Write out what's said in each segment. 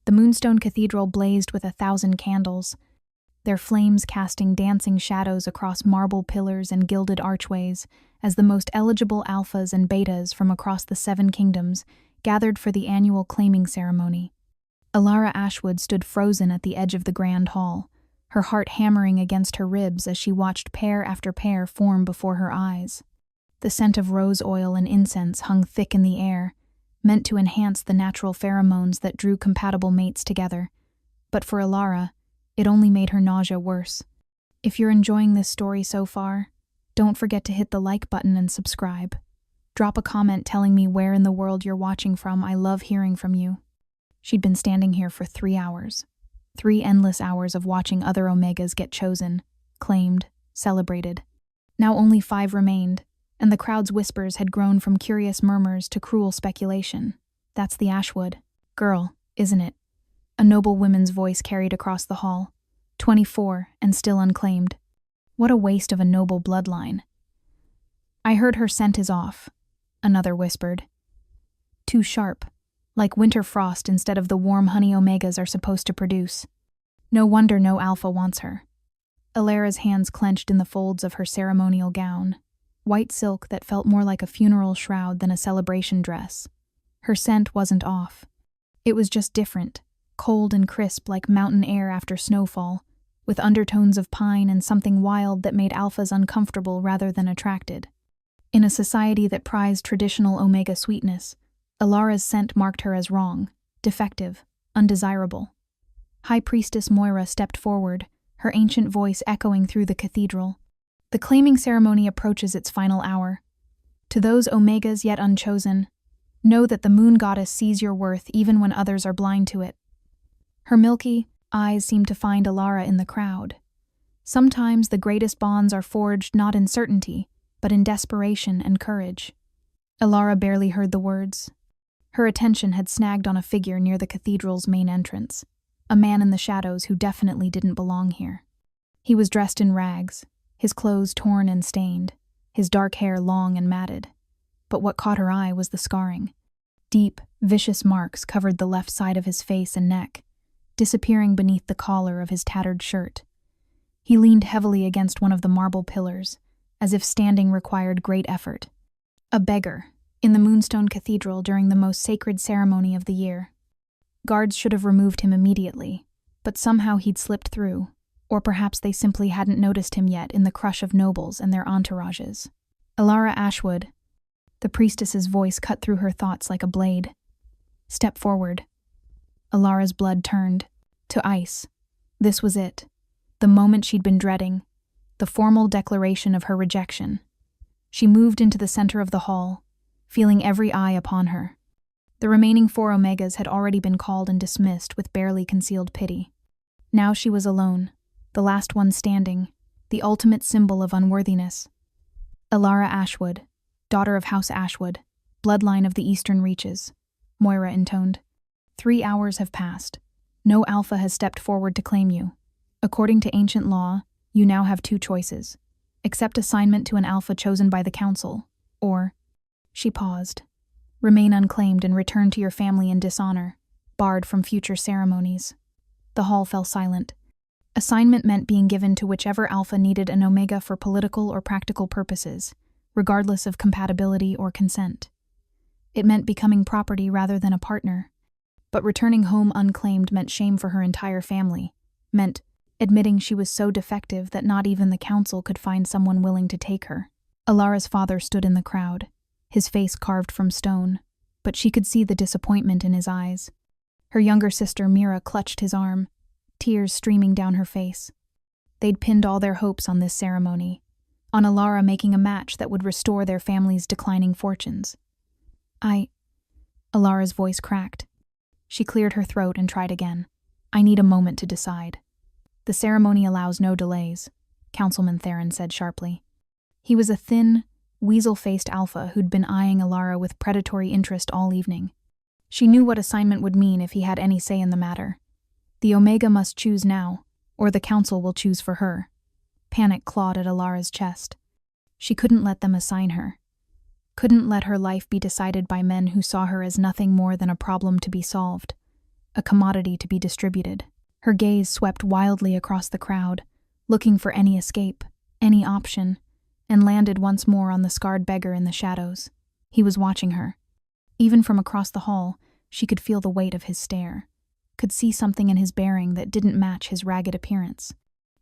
The Moonstone Cathedral blazed with 1,000 candles, their flames casting dancing shadows across marble pillars and gilded archways as the most eligible alphas and betas from across the 7 kingdoms gathered for the annual claiming ceremony. Elara Ashwood stood frozen at the edge of the grand hall, her heart hammering against her ribs as she watched pair after pair form before her eyes. The scent of rose oil and incense hung thick in the air, meant to enhance the natural pheromones that drew compatible mates together. But for Elara, it only made her nausea worse. If you're enjoying this story so far, don't forget to hit the like button and subscribe. Drop a comment telling me where in the world you're watching from. I love hearing from you. She'd been standing here for 3 hours. 3 endless hours of watching other Omegas get chosen, claimed, celebrated. Now only 5 remained, and the crowd's whispers had grown from curious murmurs to cruel speculation. That's the Ashwood girl, isn't it? A noble woman's voice carried across the hall. 24, and still unclaimed. What a waste of a noble bloodline. I heard her scent is off, another whispered. Too sharp, like winter frost instead of the warm honey Omegas are supposed to produce. No wonder no alpha wants her. Elara's hands clenched in the folds of her ceremonial gown, white silk that felt more like a funeral shroud than a celebration dress. Her scent wasn't off. It was just different, cold and crisp like mountain air after snowfall, with undertones of pine and something wild that made alphas uncomfortable rather than attracted. In a society that prized traditional Omega sweetness, Elara's scent marked her as wrong, defective, undesirable. High Priestess Moira stepped forward, her ancient voice echoing through the cathedral. The claiming ceremony approaches its final hour. To those Omegas yet unchosen, know that the moon goddess sees your worth even when others are blind to it. Her milky eyes seemed to find Elara in the crowd. Sometimes the greatest bonds are forged not in certainty, but in desperation and courage. Elara barely heard the words. Her attention had snagged on a figure near the cathedral's main entrance, a man in the shadows who definitely didn't belong here. He was dressed in rags, his clothes torn and stained, his dark hair long and matted. But what caught her eye was the scarring. Deep, vicious marks covered the left side of his face and neck, disappearing beneath the collar of his tattered shirt. He leaned heavily against one of the marble pillars, as if standing required great effort. A beggar, in the Moonstone Cathedral during the most sacred ceremony of the year. Guards should have removed him immediately, but somehow he'd slipped through, or perhaps they simply hadn't noticed him yet in the crush of nobles and their entourages. Elara Ashwood. The priestess's voice cut through her thoughts like a blade. Step forward. Elara's blood turned to ice. This was it, the moment she'd been dreading, the formal declaration of her rejection. She moved into the center of the hall, feeling every eye upon her. The remaining 4 Omegas had already been called and dismissed with barely concealed pity. Now she was alone, the last one standing, the ultimate symbol of unworthiness. Elara Ashwood, daughter of House Ashwood, bloodline of the Eastern Reaches, Moira intoned. 3 hours have passed. No alpha has stepped forward to claim you. According to ancient law, you now have 2 choices. Accept assignment to an alpha chosen by the council, or, she paused, remain unclaimed and return to your family in dishonor, barred from future ceremonies. The hall fell silent. Assignment meant being given to whichever alpha needed an Omega for political or practical purposes, regardless of compatibility or consent. It meant becoming property rather than a partner. But returning home unclaimed meant shame for her entire family, meant admitting she was so defective that not even the council could find someone willing to take her. Elara's father stood in the crowd, his face carved from stone, but she could see the disappointment in his eyes. Her younger sister Mira clutched his arm, tears streaming down her face. They'd pinned all their hopes on this ceremony, on Elara making a match that would restore their family's declining fortunes. Elara's voice cracked. She cleared her throat and tried again. I need a moment to decide. The ceremony allows no delays, Councilman Theron said sharply. He was a thin, weasel-faced alpha who'd been eyeing Elara with predatory interest all evening. She knew what assignment would mean if he had any say in the matter. The Omega must choose now, or the council will choose for her. Panic clawed at Elara's chest. She couldn't let them assign her. Couldn't let her life be decided by men who saw her as nothing more than a problem to be solved. a commodity to be distributed. Her gaze swept wildly across the crowd, looking for any escape, any option, and landed once more on the scarred beggar in the shadows. He was watching her. Even from across the hall, she could feel the weight of his stare, could see something in his bearing that didn't match his ragged appearance.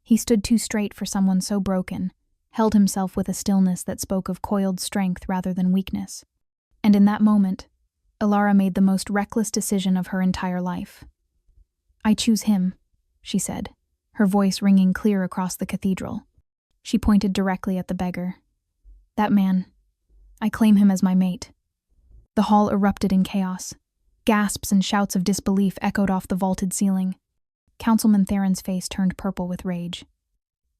He stood too straight for someone so broken, held himself with a stillness that spoke of coiled strength rather than weakness. And in that moment, Elara made the most reckless decision of her entire life. "I choose him," she said, her voice ringing clear across the cathedral. She pointed directly at the beggar. "That man, I claim him as my mate." The hall erupted in chaos. Gasps and shouts of disbelief echoed off the vaulted ceiling. Councilman Theron's face turned purple with rage.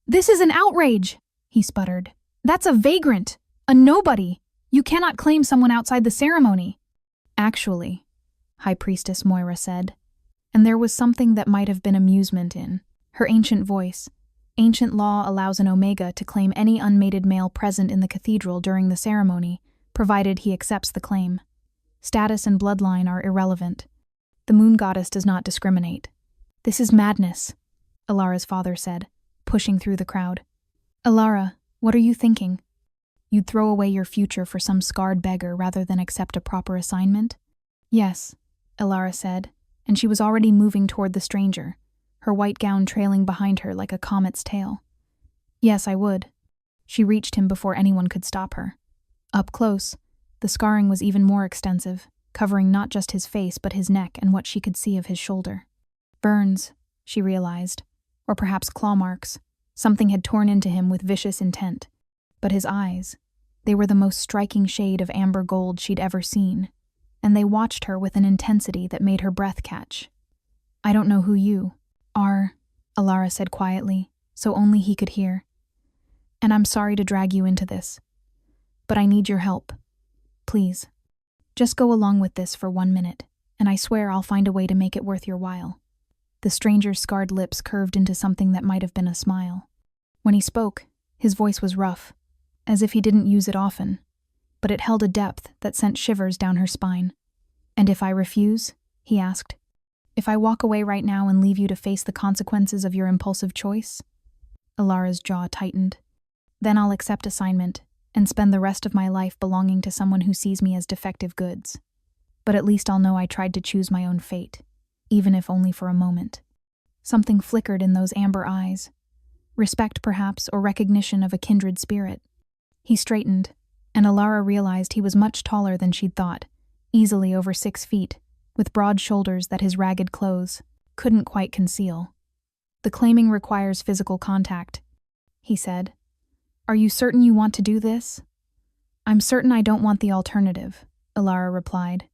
"This is an outrage!" he sputtered. "That's a vagrant! A nobody! You cannot claim someone outside the ceremony!" "Actually," High Priestess Moira said, and there was something that might have been amusement in her ancient voice. Ancient law allows an Omega to claim any unmated male present in the cathedral during the ceremony, provided he accepts the claim. Status and bloodline are irrelevant. The moon goddess does not discriminate. "This is madness," Elara's father said, pushing through the crowd. "Elara, what are you thinking? You'd throw away your future for some scarred beggar rather than accept a proper assignment?" "Yes," Elara said, and she was already moving toward the stranger, her white gown trailing behind her like a comet's tail. "Yes, I would." She reached him before anyone could stop her. Up close, the scarring was even more extensive, covering not just his face but his neck and what she could see of his shoulder. Burns, she realized, or perhaps claw marks. Something had torn into him with vicious intent. But his eyes, they were the most striking shade of amber gold she'd ever seen, and they watched her with an intensity that made her breath catch. "I don't know who you are," Elara said quietly, so only he could hear. "And I'm sorry to drag you into this. But I need your help. Please. Just go along with this for 1 minute, and I swear I'll find a way to make it worth your while." The stranger's scarred lips curved into something that might have been a smile. When he spoke, his voice was rough, as if he didn't use it often, but it held a depth that sent shivers down her spine. "And if I refuse?" he asked. "If I walk away right now and leave you to face the consequences of your impulsive choice?" Elara's jaw tightened. "Then I'll accept assignment and spend the rest of my life belonging to someone who sees me as defective goods. But at least I'll know I tried to choose my own fate, even if only for a moment." Something flickered in those amber eyes. Respect, perhaps, or recognition of a kindred spirit. He straightened, and Elara realized he was much taller than she'd thought, easily over 6 feet, with broad shoulders that his ragged clothes couldn't quite conceal. "The claiming requires physical contact," he said. "Are you certain you want to do this?" "I'm certain I don't want the alternative," Elara replied.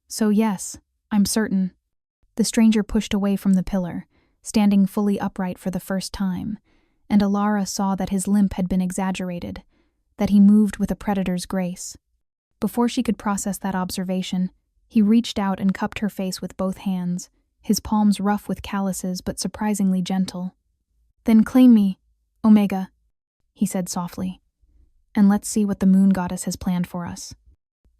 "So yes, I'm certain." The stranger pushed away from the pillar, standing fully upright for the first time, and Elara saw that his limp had been exaggerated, that he moved with a predator's grace. Before she could process that observation, he reached out and cupped her face with both hands, his palms rough with calluses but surprisingly gentle. "Then claim me, Omega," he said softly, "and let's see what the moon goddess has planned for us."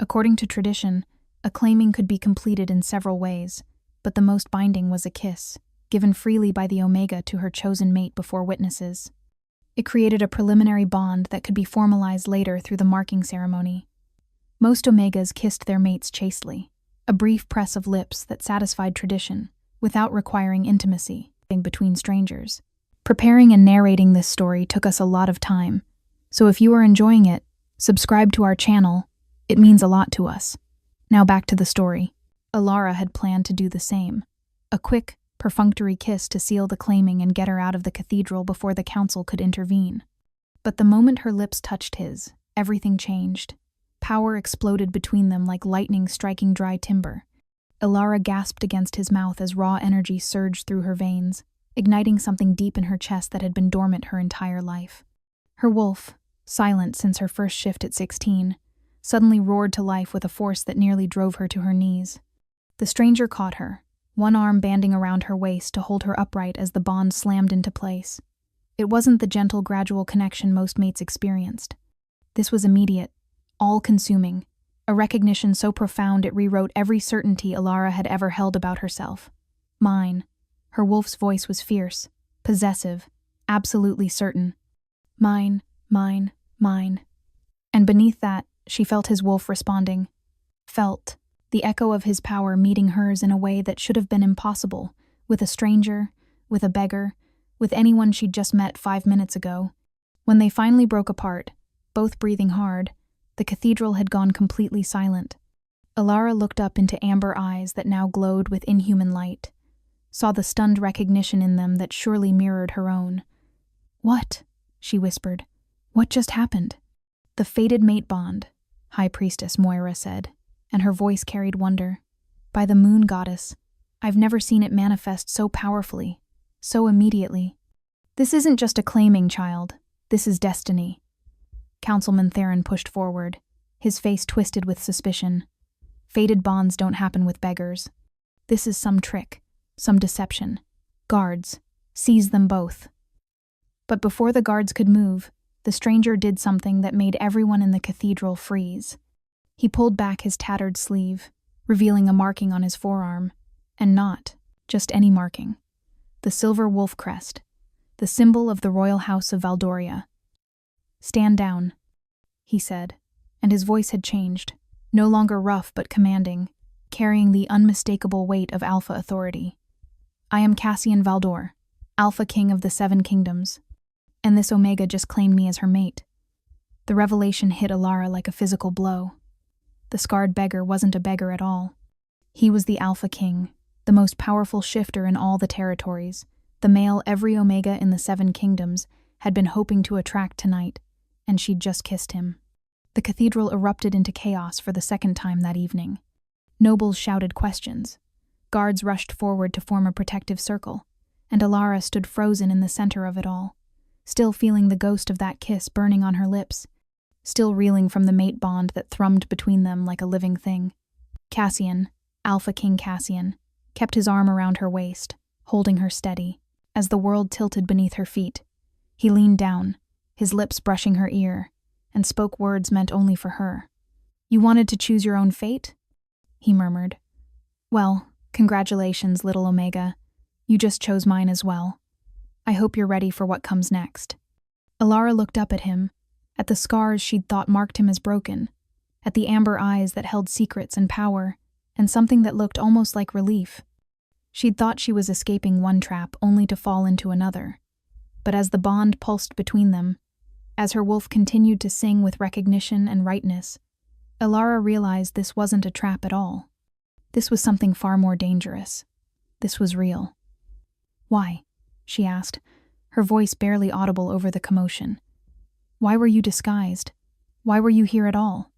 According to tradition, a claiming could be completed in several ways, but the most binding was a kiss, given freely by the Omega to her chosen mate before witnesses. It created a preliminary bond that could be formalized later through the marking ceremony. Most Omegas kissed their mates chastely, a brief press of lips that satisfied tradition, without requiring intimacy between strangers. Preparing and narrating this story took us a lot of time, so if you are enjoying it, subscribe to our channel. It means a lot to us. Now back to the story. Elara had planned to do the same. A quick, perfunctory kiss to seal the claiming and get her out of the cathedral before the council could intervene. But the moment her lips touched his, everything changed. Power exploded between them like lightning striking dry timber. Elara gasped against his mouth as raw energy surged through her veins, igniting something deep in her chest that had been dormant her entire life. Her wolf, silent since her first shift at 16, suddenly roared to life with a force that nearly drove her to her knees. The stranger caught her, one arm banding around her waist to hold her upright as the bond slammed into place. It wasn't the gentle, gradual connection most mates experienced. This was immediate, all-consuming, a recognition so profound it rewrote every certainty Elara had ever held about herself. Mine. Her wolf's voice was fierce, possessive, absolutely certain. Mine, mine, mine. And beneath that, she felt his wolf responding. Felt the echo of his power meeting hers in a way that should have been impossible, with a stranger, with a beggar, with anyone she'd just met 5 minutes ago. When they finally broke apart, both breathing hard, the cathedral had gone completely silent. Elara looked up into amber eyes that now glowed with inhuman light, saw the stunned recognition in them that surely mirrored her own. "What?" she whispered. "What just happened?" "The fated mate bond," High Priestess Moira said, and her voice carried wonder. "By the moon goddess, I've never seen it manifest so powerfully, so immediately. This isn't just a claiming, child. This is destiny." Councilman Theron pushed forward, his face twisted with suspicion. "Fated bonds don't happen with beggars. This is some trick, some deception. Guards, seize them both." But before the guards could move, the stranger did something that made everyone in the cathedral freeze. He pulled back his tattered sleeve, revealing a marking on his forearm, and not just any marking. The silver wolf crest, the symbol of the royal house of Valdoria. "Stand down," he said, and his voice had changed, no longer rough but commanding, carrying the unmistakable weight of Alpha authority. "I am Cassian Valdor, Alpha King of the Seven Kingdoms, and this Omega just claimed me as her mate." The revelation hit Elara like a physical blow. The scarred beggar wasn't a beggar at all. He was the Alpha King, the most powerful shifter in all the territories, the male every Omega in the Seven Kingdoms had been hoping to attract tonight, and she'd just kissed him. The cathedral erupted into chaos for the second time that evening. Nobles shouted questions. Guards rushed forward to form a protective circle, and Elara stood frozen in the center of it all, still feeling the ghost of that kiss burning on her lips, still reeling from the mate bond that thrummed between them like a living thing. Cassian, Alpha King Cassian, kept his arm around her waist, holding her steady, as the world tilted beneath her feet. He leaned down, his lips brushing her ear, and spoke words meant only for her. "You wanted to choose your own fate?" he murmured. "Well, congratulations, little Omega. You just chose mine as well. I hope you're ready for what comes next." Elara looked up at him, at the scars she'd thought marked him as broken, at the amber eyes that held secrets and power, and something that looked almost like relief. She'd thought she was escaping one trap only to fall into another. But as the bond pulsed between them, as her wolf continued to sing with recognition and rightness, Elara realized this wasn't a trap at all. This was something far more dangerous. This was real. "Why?" she asked, her voice barely audible over the commotion. "Why were you disguised? Why were you here at all?"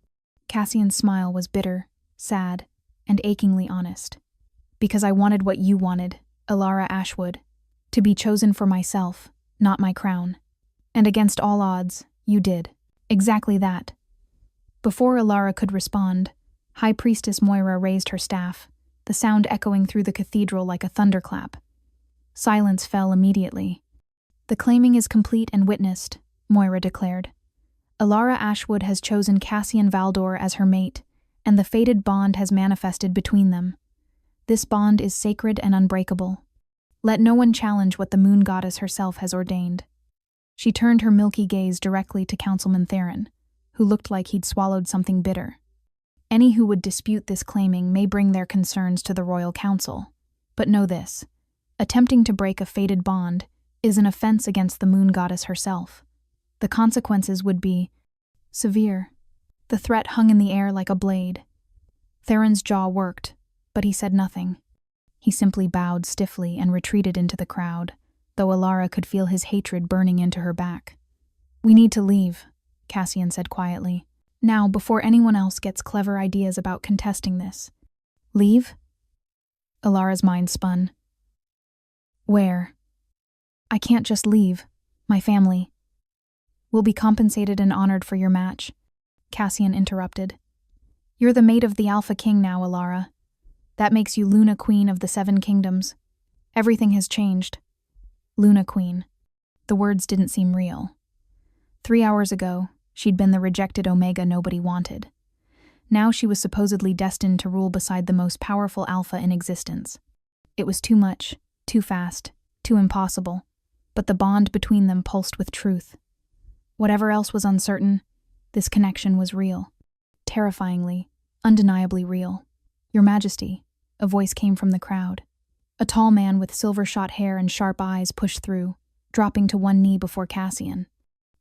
Cassian's smile was bitter, sad, and achingly honest. "Because I wanted what you wanted, Elara Ashwood, to be chosen for myself, not my crown. And against all odds, you did. Exactly that." Before Elara could respond, High Priestess Moira raised her staff, the sound echoing through the cathedral like a thunderclap. Silence fell immediately. "The claiming is complete and witnessed," Moira declared. "Elara Ashwood has chosen Cassian Valdor as her mate, and the fated bond has manifested between them. This bond is sacred and unbreakable. Let no one challenge what the moon goddess herself has ordained." She turned her milky gaze directly to Councilman Theron, who looked like he'd swallowed something bitter. "Any who would dispute this claiming may bring their concerns to the Royal Council. But know this, attempting to break a fated bond is an offense against the moon goddess herself. The consequences would be severe." The threat hung in the air like a blade. Theron's jaw worked, but he said nothing. He simply bowed stiffly and retreated into the crowd, though Elara could feel his hatred burning into her back. "We need to leave," Cassian said quietly. "Now, before anyone else gets clever ideas about contesting this." "Leave?" Elara's mind spun. "Where?" "I can't just leave. My family." "Will be compensated and honored for your match," Cassian interrupted. "You're the mate of the Alpha King now, Elara. That makes you Luna Queen of the Seven Kingdoms. Everything has changed." Luna Queen. The words didn't seem real. 3 hours ago, she'd been the rejected Omega nobody wanted. Now she was supposedly destined to rule beside the most powerful alpha in existence. It was too much, too fast, too impossible, but the bond between them pulsed with truth. Whatever else was uncertain, this connection was real. Terrifyingly, undeniably real. "Your Majesty," a voice came from the crowd. A tall man with silver-shot hair and sharp eyes pushed through, dropping to one knee before Cassian.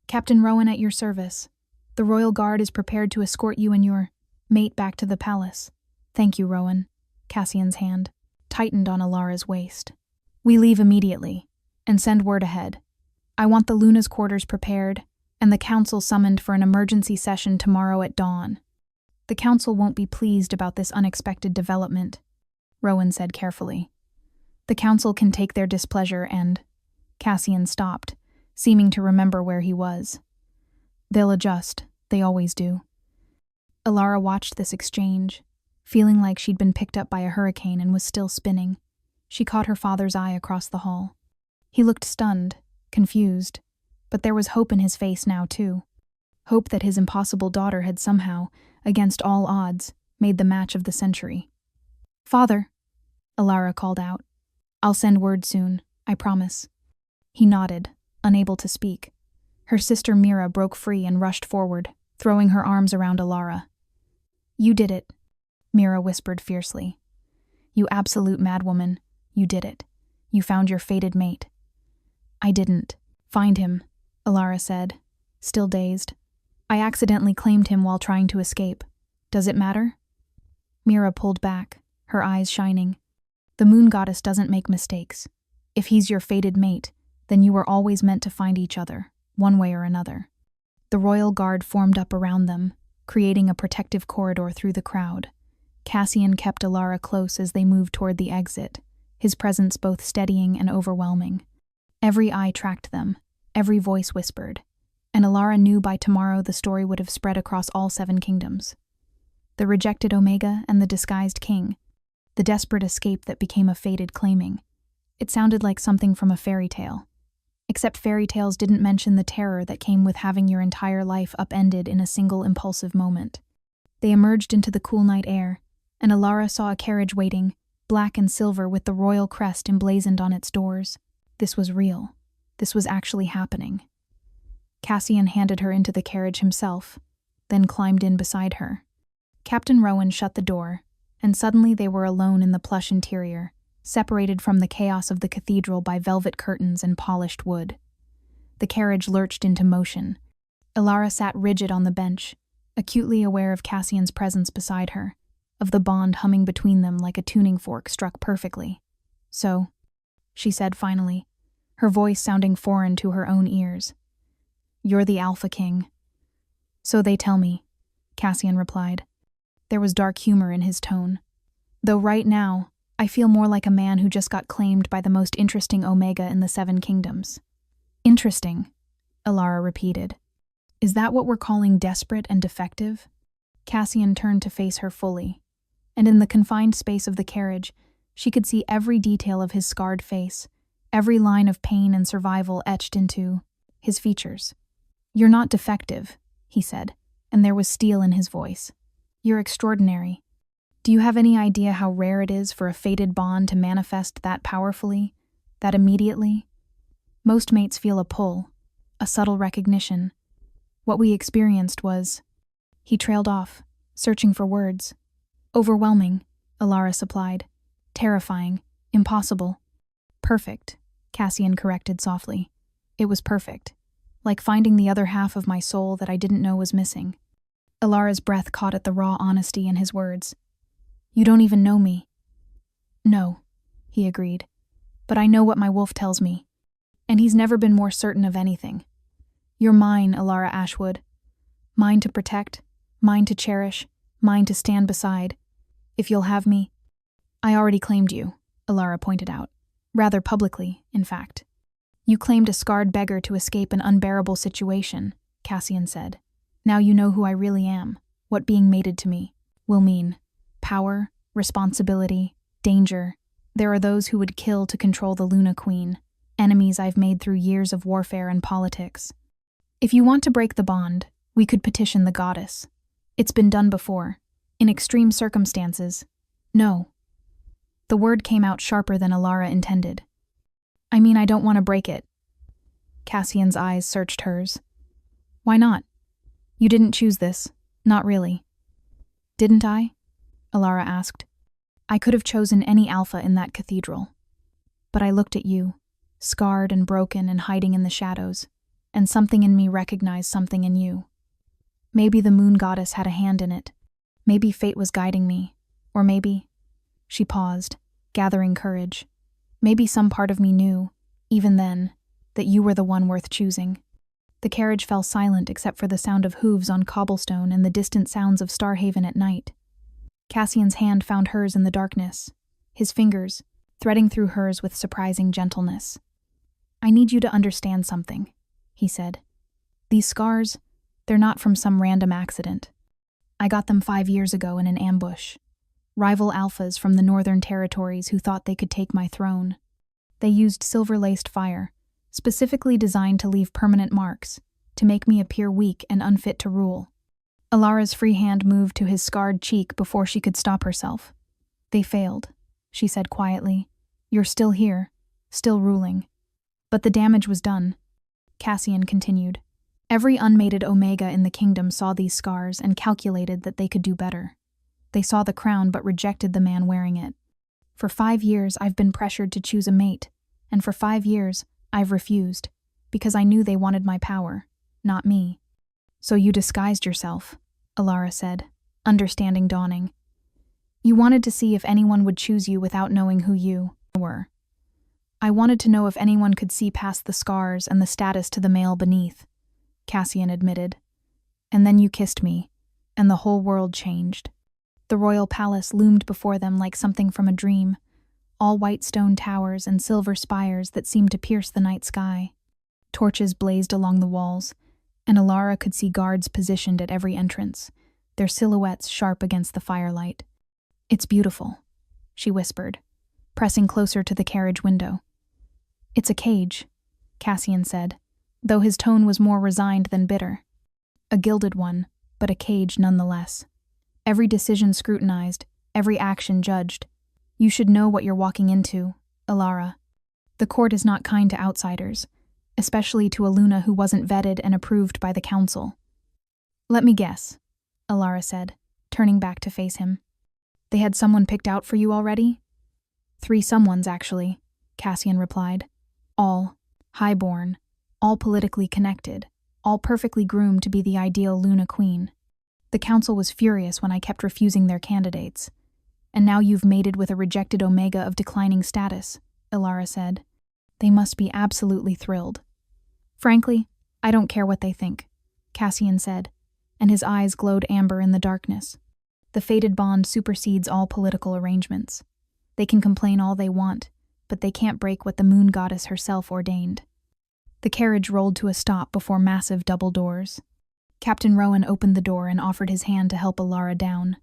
"Captain Rowan at your service. The Royal Guard is prepared to escort you and your mate back to the palace." "Thank you, Rowan." Cassian's hand tightened on Elara's waist. "We leave immediately, and send word ahead. I want the Luna's quarters prepared, and the council summoned for an emergency session tomorrow at dawn." "The council won't be pleased about this unexpected development," Rowan said carefully. "The council can take their displeasure and—" Cassian stopped, seeming to remember where he was. "They'll adjust, they always do." Elara watched this exchange, feeling like she'd been picked up by a hurricane and was still spinning. She caught her father's eye across the hall. He looked stunned, confused, but there was hope in his face now too. Hope that his impossible daughter had somehow, against all odds, made the match of the century. "Father," Elara called out. "I'll send word soon, I promise." He nodded, unable to speak. Her sister Mira broke free and rushed forward, throwing her arms around Elara. "You did it," Mira whispered fiercely. "You absolute madwoman, you did it. You found your fated mate." "I didn't find him," Elara said, still dazed. "I accidentally claimed him while trying to escape. Does it matter?" Mira pulled back, her eyes shining. "The moon goddess doesn't make mistakes. If he's your fated mate, then you were always meant to find each other, one way or another." The royal guard formed up around them, creating a protective corridor through the crowd. Cassian kept Elara close as they moved toward the exit, his presence both steadying and overwhelming. Every eye tracked them, every voice whispered, and Elara knew by tomorrow the story would have spread across all 7 kingdoms. The rejected Omega and the disguised king, the desperate escape that became a fated claiming. It sounded like something from a fairy tale. Except fairy tales didn't mention the terror that came with having your entire life upended in a single impulsive moment. They emerged into the cool night air, and Elara saw a carriage waiting, black and silver with the royal crest emblazoned on its doors. This was real. This was actually happening. Cassian handed her into the carriage himself, then climbed in beside her. Captain Rowan shut the door, and suddenly they were alone in the plush interior, separated from the chaos of the cathedral by velvet curtains and polished wood. The carriage lurched into motion. Elara sat rigid on the bench, acutely aware of Cassian's presence beside her, of the bond humming between them like a tuning fork struck perfectly. "So," she said finally, her voice sounding foreign to her own ears. "You're the Alpha King." "So they tell me," Cassian replied. There was dark humor in his tone. "Though right now, I feel more like a man who just got claimed by the most interesting Omega in the 7 kingdoms." "Interesting," Elara repeated. "Is that what we're calling desperate and defective?" Cassian turned to face her fully, and in the confined space of the carriage, she could see every detail of his scarred face, every line of pain and survival etched into his features. "You're not defective," he said, and there was steel in his voice. "You're extraordinary. Do you have any idea how rare it is for a fated bond to manifest that powerfully, that immediately? Most mates feel a pull, a subtle recognition. What we experienced was—" He trailed off, searching for words. "Overwhelming," Elara supplied. "Terrifying, impossible." "Perfect," Cassian corrected softly. "It was perfect. Like finding the other half of my soul that I didn't know was missing." Elara's breath caught at the raw honesty in his words. "You don't even know me." "No," he agreed. "But I know what my wolf tells me. And he's never been more certain of anything. You're mine, Elara Ashwood. Mine to protect, mine to cherish, mine to stand beside. If you'll have me—" "I already claimed you," Elara pointed out. "Rather publicly, in fact." "You claimed a scarred beggar to escape an unbearable situation," Cassian said. "Now you know who I really am, what being mated to me will mean. Power, responsibility, danger. There are those who would kill to control the Luna Queen, enemies I've made through years of warfare and politics. If you want to break the bond, we could petition the goddess. It's been done before. In extreme circumstances, no. The word came out sharper than Elara intended. I mean, I don't want to break it. Cassian's eyes searched hers. Why not? You didn't choose this. Not really. Didn't I? Elara asked. I could have chosen any alpha in that cathedral. But I looked at you, scarred and broken and hiding in the shadows, and something in me recognized something in you. Maybe the moon goddess had a hand in it. Maybe fate was guiding me. Or maybe... She paused, gathering courage. Maybe some part of me knew, even then, that you were the one worth choosing. The carriage fell silent except for the sound of hooves on cobblestone and the distant sounds of Starhaven at night. Cassian's hand found hers in the darkness, his fingers threading through hers with surprising gentleness. I need you to understand something, he said. These scars, they're not from some random accident. I got them 5 years ago in an ambush. Rival alphas from the northern territories who thought they could take my throne. They used silver-laced fire, specifically designed to leave permanent marks, to make me appear weak and unfit to rule. Elara's free hand moved to his scarred cheek before she could stop herself. They failed, she said quietly. You're still here, still ruling. But the damage was done. Cassian continued. Every unmated Omega in the kingdom saw these scars and calculated that they could do better. They saw the crown but rejected the man wearing it. For 5 years I've been pressured to choose a mate, and for 5 years I've refused, because I knew they wanted my power, not me. So you disguised yourself, Elara said, understanding dawning. You wanted to see if anyone would choose you without knowing who you were. I wanted to know if anyone could see past the scars and the status to the male beneath, Cassian admitted. And then you kissed me, and the whole world changed. The royal palace loomed before them like something from a dream, all white stone towers and silver spires that seemed to pierce the night sky. Torches blazed along the walls, and Elara could see guards positioned at every entrance, their silhouettes sharp against the firelight. It's beautiful, she whispered, pressing closer to the carriage window. It's a cage, Cassian said, though his tone was more resigned than bitter. A gilded one, but a cage nonetheless. Every decision scrutinized, every action judged. You should know what you're walking into, Elara. The court is not kind to outsiders, especially to a Luna who wasn't vetted and approved by the council. Let me guess, Elara said, turning back to face him. They had someone picked out for you already? 3 someones, actually, Cassian replied. All highborn, all politically connected, all perfectly groomed to be the ideal Luna queen. The council was furious when I kept refusing their candidates. And now you've mated with a rejected Omega of declining status, Elara said. They must be absolutely thrilled. Frankly, I don't care what they think, Cassian said, and his eyes glowed amber in the darkness. The fated bond supersedes all political arrangements. They can complain all they want, but they can't break what the moon goddess herself ordained. The carriage rolled to a stop before massive double doors. Captain Rowan opened the door and offered his hand to help Elara down.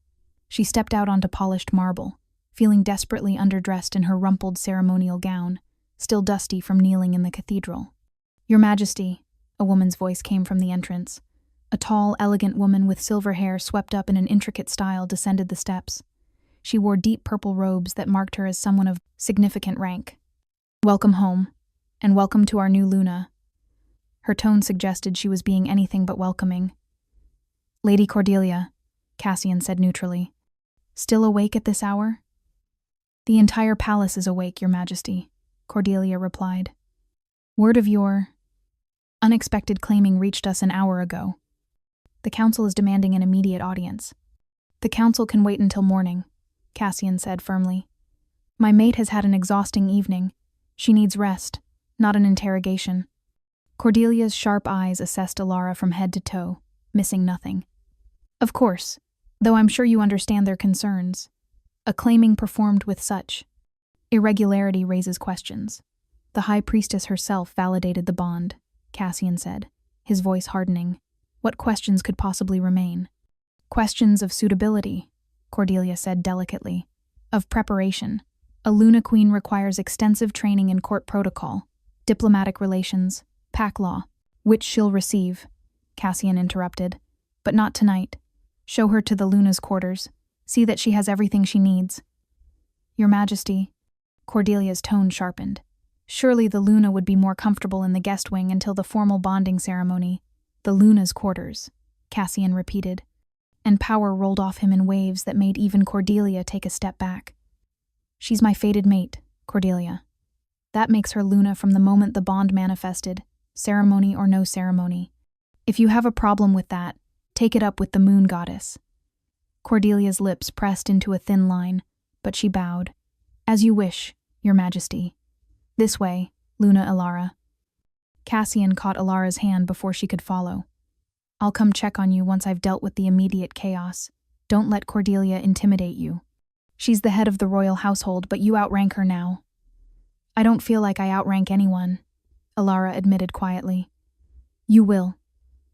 She stepped out onto polished marble, feeling desperately underdressed in her rumpled ceremonial gown, still dusty from kneeling in the cathedral. Your Majesty, a woman's voice came from the entrance. A tall, elegant woman with silver hair swept up in an intricate style descended the steps. She wore deep purple robes that marked her as someone of significant rank. Welcome home, and welcome to our new Luna. Her tone suggested she was being anything but welcoming. Lady Cordelia, Cassian said neutrally. Still awake at this hour? The entire palace is awake, Your Majesty, Cordelia replied. Word of your unexpected claiming reached us an hour ago. The council is demanding an immediate audience. The council can wait until morning, Cassian said firmly. My mate has had an exhausting evening. She needs rest, not an interrogation. Cordelia's sharp eyes assessed Elara from head to toe, missing nothing. Of course, though I'm sure you understand their concerns. A claiming performed with such irregularity raises questions. The High Priestess herself validated the bond, Cassian said, his voice hardening. What questions could possibly remain? Questions of suitability, Cordelia said delicately. Of preparation. A Luna Queen requires extensive training in court protocol, diplomatic relations, pack law, which she'll receive, Cassian interrupted. But not tonight. Show her to the Luna's quarters. See that she has everything she needs." "Your Majesty," Cordelia's tone sharpened. Surely the Luna would be more comfortable in the guest wing until the formal bonding ceremony. "The Luna's quarters," Cassian repeated, and power rolled off him in waves that made even Cordelia take a step back. "She's my fated mate, Cordelia. That makes her Luna from the moment the bond manifested, ceremony or no ceremony. If you have a problem with that, take it up with the moon goddess." Cordelia's lips pressed into a thin line, but she bowed. "As you wish, Your Majesty. This way, Luna Elara." Cassian caught Elara's hand before she could follow. "I'll come check on you once I've dealt with the immediate chaos. Don't let Cordelia intimidate you. She's the head of the royal household, but you outrank her now." "I don't feel like I outrank anyone," Elara admitted quietly. "You will,"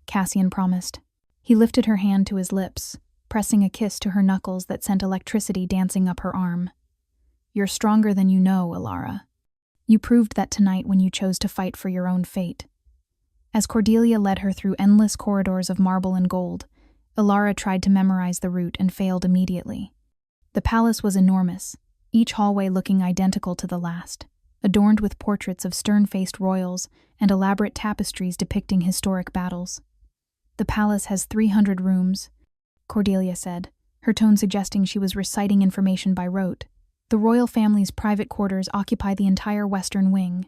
Cassian promised. He lifted her hand to his lips, pressing a kiss to her knuckles that sent electricity dancing up her arm. "You're stronger than you know, Elara. You proved that tonight when you chose to fight for your own fate." As Cordelia led her through endless corridors of marble and gold, Elara tried to memorize the route and failed immediately. The palace was enormous, each hallway looking identical to the last, adorned with portraits of stern-faced royals and elaborate tapestries depicting historic battles. "The palace has 300 rooms," Cordelia said, her tone suggesting she was reciting information by rote. "The royal family's private quarters occupy the entire western wing.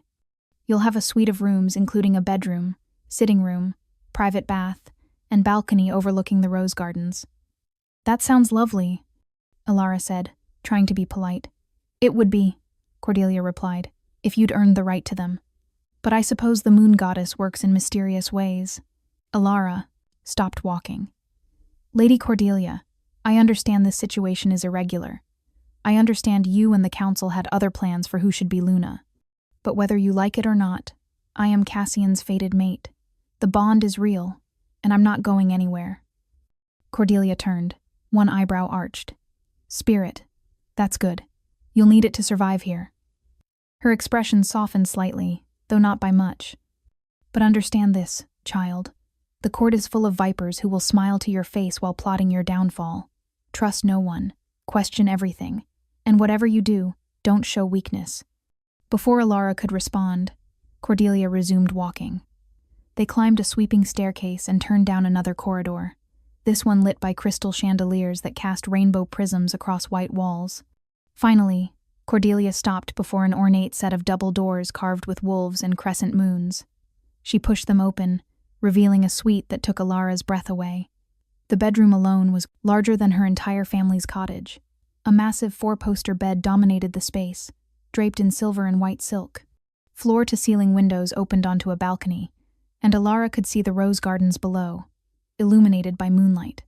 You'll have a suite of rooms including a bedroom, sitting room, private bath, and balcony overlooking the rose gardens." "That sounds lovely," Elara said, trying to be polite. "It would be," Cordelia replied, "if you'd earned the right to them. But I suppose the moon goddess works in mysterious ways." Elara stopped walking. "Lady Cordelia, I understand this situation is irregular. I understand you and the council had other plans for who should be Luna. But whether you like it or not, I am Cassian's fated mate. The bond is real, and I'm not going anywhere." Cordelia turned, one eyebrow arched. "Spirit. That's good. You'll need it to survive here." Her expression softened slightly, though not by much. "But understand this, child. The court is full of vipers who will smile to your face while plotting your downfall. Trust no one. Question everything. And whatever you do, don't show weakness." Before Elara could respond, Cordelia resumed walking. They climbed a sweeping staircase and turned down another corridor, this one lit by crystal chandeliers that cast rainbow prisms across white walls. Finally, Cordelia stopped before an ornate set of double doors carved with wolves and crescent moons. She pushed them open, revealing a suite that took Elara's breath away. The bedroom alone was larger than her entire family's cottage. A massive four-poster bed dominated the space, draped in silver and white silk. Floor-to-ceiling windows opened onto a balcony, and Elara could see the rose gardens below, illuminated by moonlight.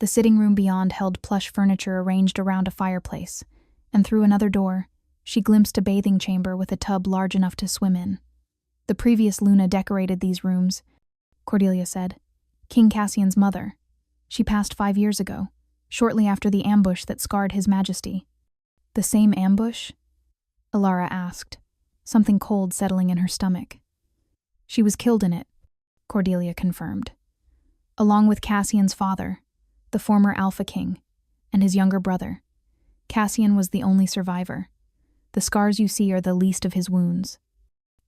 The sitting room beyond held plush furniture arranged around a fireplace, and through another door, she glimpsed a bathing chamber with a tub large enough to swim in. "The previous Luna decorated these rooms," Cordelia said. "King Cassian's mother. She passed 5 years ago, shortly after the ambush that scarred His Majesty." "The same ambush?" Elara asked, something cold settling in her stomach. "She was killed in it," Cordelia confirmed. "Along with Cassian's father, the former Alpha King, and his younger brother. Cassian was the only survivor. The scars you see are the least of his wounds."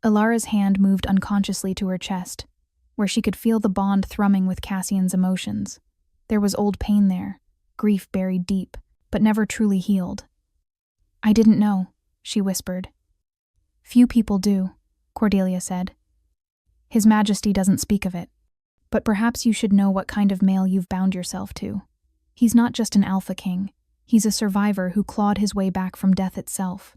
Elara's hand moved unconsciously to her chest, where she could feel the bond thrumming with Cassian's emotions. There was old pain there, grief buried deep, but never truly healed. "I didn't know," she whispered. "Few people do," Cordelia said. "His Majesty doesn't speak of it. But perhaps you should know what kind of male you've bound yourself to. He's not just an Alpha King. He's a survivor who clawed his way back from death itself,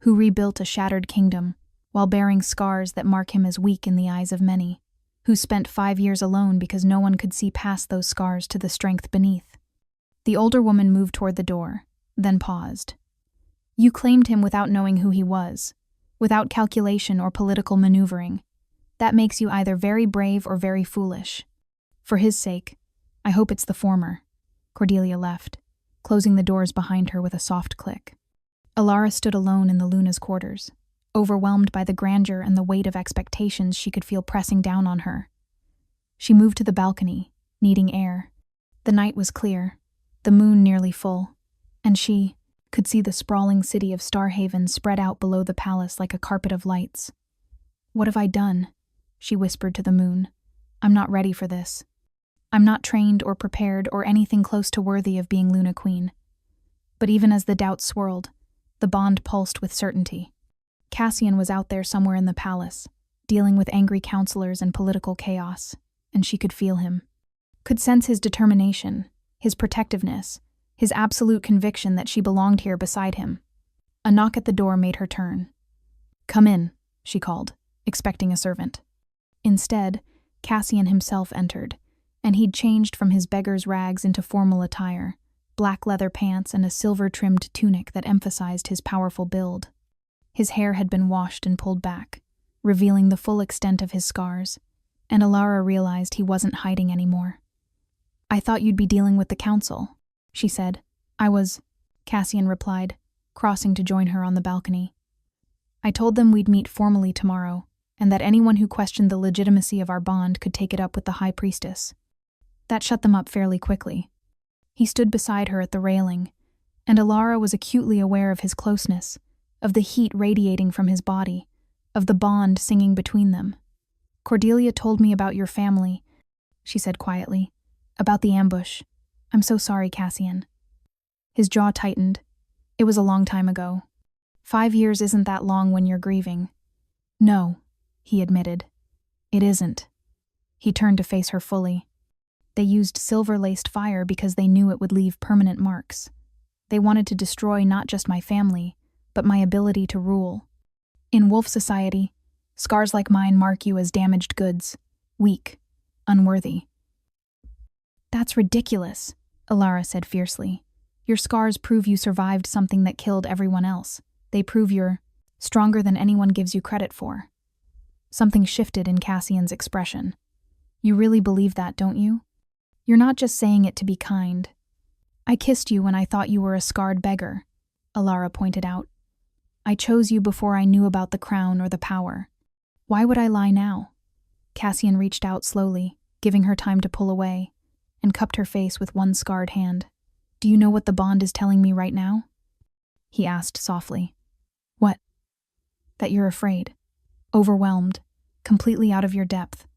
who rebuilt a shattered kingdom while bearing scars that mark him as weak in the eyes of many, who spent 5 years alone because no one could see past those scars to the strength beneath." The older woman moved toward the door, then paused. "You claimed him without knowing who he was, without calculation or political maneuvering. That makes you either very brave or very foolish. For his sake, I hope it's the former." Cordelia left, closing the doors behind her with a soft click. Elara stood alone in the Luna's quarters, overwhelmed by the grandeur and the weight of expectations she could feel pressing down on her. She moved to the balcony, needing air. The night was clear, the moon nearly full, and she could see the sprawling city of Starhaven spread out below the palace like a carpet of lights. "What have I done?" she whispered to the moon. "I'm not ready for this. I'm not trained or prepared or anything close to worthy of being Luna Queen." But even as the doubts swirled, the bond pulsed with certainty. Cassian was out there somewhere in the palace, dealing with angry counselors and political chaos, and she could feel him. Could sense his determination, his protectiveness, his absolute conviction that she belonged here beside him. A knock at the door made her turn. "Come in," she called, expecting a servant. Instead, Cassian himself entered, and he'd changed from his beggar's rags into formal attire, black leather pants and a silver-trimmed tunic that emphasized his powerful build. His hair had been washed and pulled back, revealing the full extent of his scars, and Elara realized he wasn't hiding anymore. "I thought you'd be dealing with the council," she said. Cassian replied, crossing to join her on the balcony. "I told them we'd meet formally tomorrow, and that anyone who questioned the legitimacy of our bond could take it up with the High Priestess." That shut them up fairly quickly. He stood beside her at the railing, and Elara was acutely aware of his closeness, of the heat radiating from his body, of the bond singing between them. "Cordelia told me about your family," she said quietly, "about the ambush. I'm so sorry, Cassian." His jaw tightened. It was a long time ago. 5 years isn't that long when you're grieving. "No," he admitted. "It isn't." He turned to face her fully. "They used silver-laced fire because they knew it would leave permanent marks. They wanted to destroy not just my family, but my ability to rule. In wolf society, scars like mine mark you as damaged goods, weak, unworthy." "That's ridiculous," Elara said fiercely. "Your scars prove you survived something that killed everyone else. They prove you're stronger than anyone gives you credit for." Something shifted in Cassian's expression. "You really believe that, don't you? You're not just saying it to be kind." "I kissed you when I thought you were a scarred beggar," Elara pointed out. "I chose you before I knew about the crown or the power. Why would I lie now?" Cassian reached out slowly, giving her time to pull away, and cupped her face with one scarred hand. "Do you know what the bond is telling me right now?" he asked softly. "What?" "That you're afraid, overwhelmed, completely out of your depth.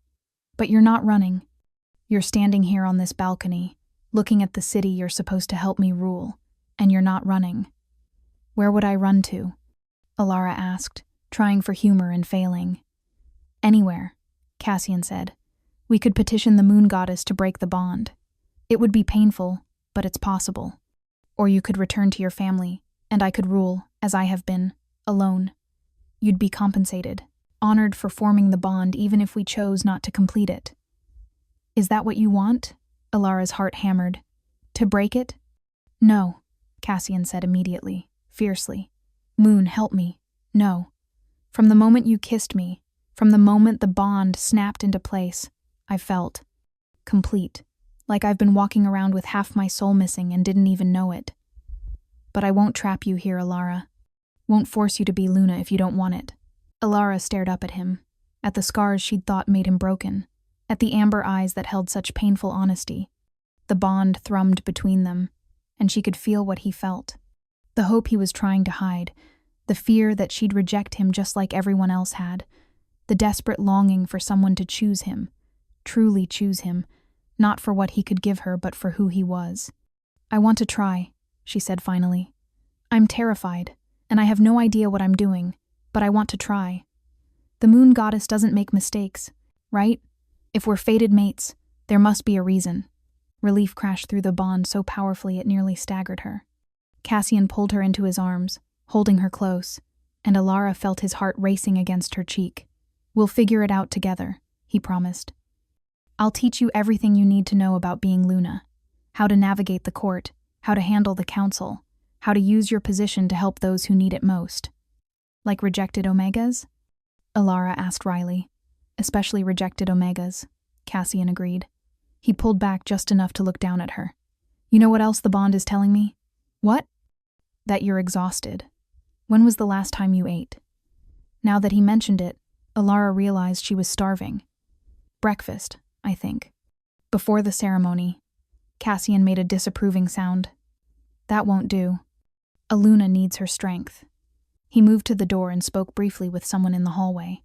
But you're not running. You're standing here on this balcony, looking at the city you're supposed to help me rule, and you're not running." "Where would I run to?" Elara asked, trying for humor and failing. "Anywhere," Cassian said. "We could petition the moon goddess to break the bond. It would be painful, but it's possible. Or you could return to your family, and I could rule, as I have been, alone. You'd be compensated, honored for forming the bond even if we chose not to complete it." "Is that what you want?" Elara's heart hammered. "To break it?" "No," Cassian said immediately, fiercely. "Moon, help me. No. From the moment you kissed me, from the moment the bond snapped into place, I felt complete, like I've been walking around with half my soul missing and didn't even know it. But I won't trap you here, Elara. Won't force you to be Luna if you don't want it." Elara stared up at him, at the scars she'd thought made him broken, at the amber eyes that held such painful honesty. The bond thrummed between them, and she could feel what he felt. The hope he was trying to hide, the fear that she'd reject him just like everyone else had, the desperate longing for someone to choose him, truly choose him, not for what he could give her but for who he was. "I want to try," she said finally. "I'm terrified, and I have no idea what I'm doing, but I want to try. The moon goddess doesn't make mistakes, right? If we're fated mates, there must be a reason." Relief crashed through the bond so powerfully it nearly staggered her. Cassian pulled her into his arms, holding her close, and Elara felt his heart racing against her cheek. "We'll figure it out together," he promised. "I'll teach you everything you need to know about being Luna, how to navigate the court, how to handle the council, how to use your position to help those who need it most." "Like rejected Omegas?" Elara asked wryly. "Especially rejected Omegas," Cassian agreed. He pulled back just enough to look down at her. "You know what else the bond is telling me?" "What?" "That you're exhausted. When was the last time you ate?" Now that he mentioned it, Elara realized she was starving. "Breakfast, I think. Before the ceremony. Cassian made a disapproving sound. That won't do. A Luna needs her strength. He moved to the door and spoke briefly with someone in the hallway.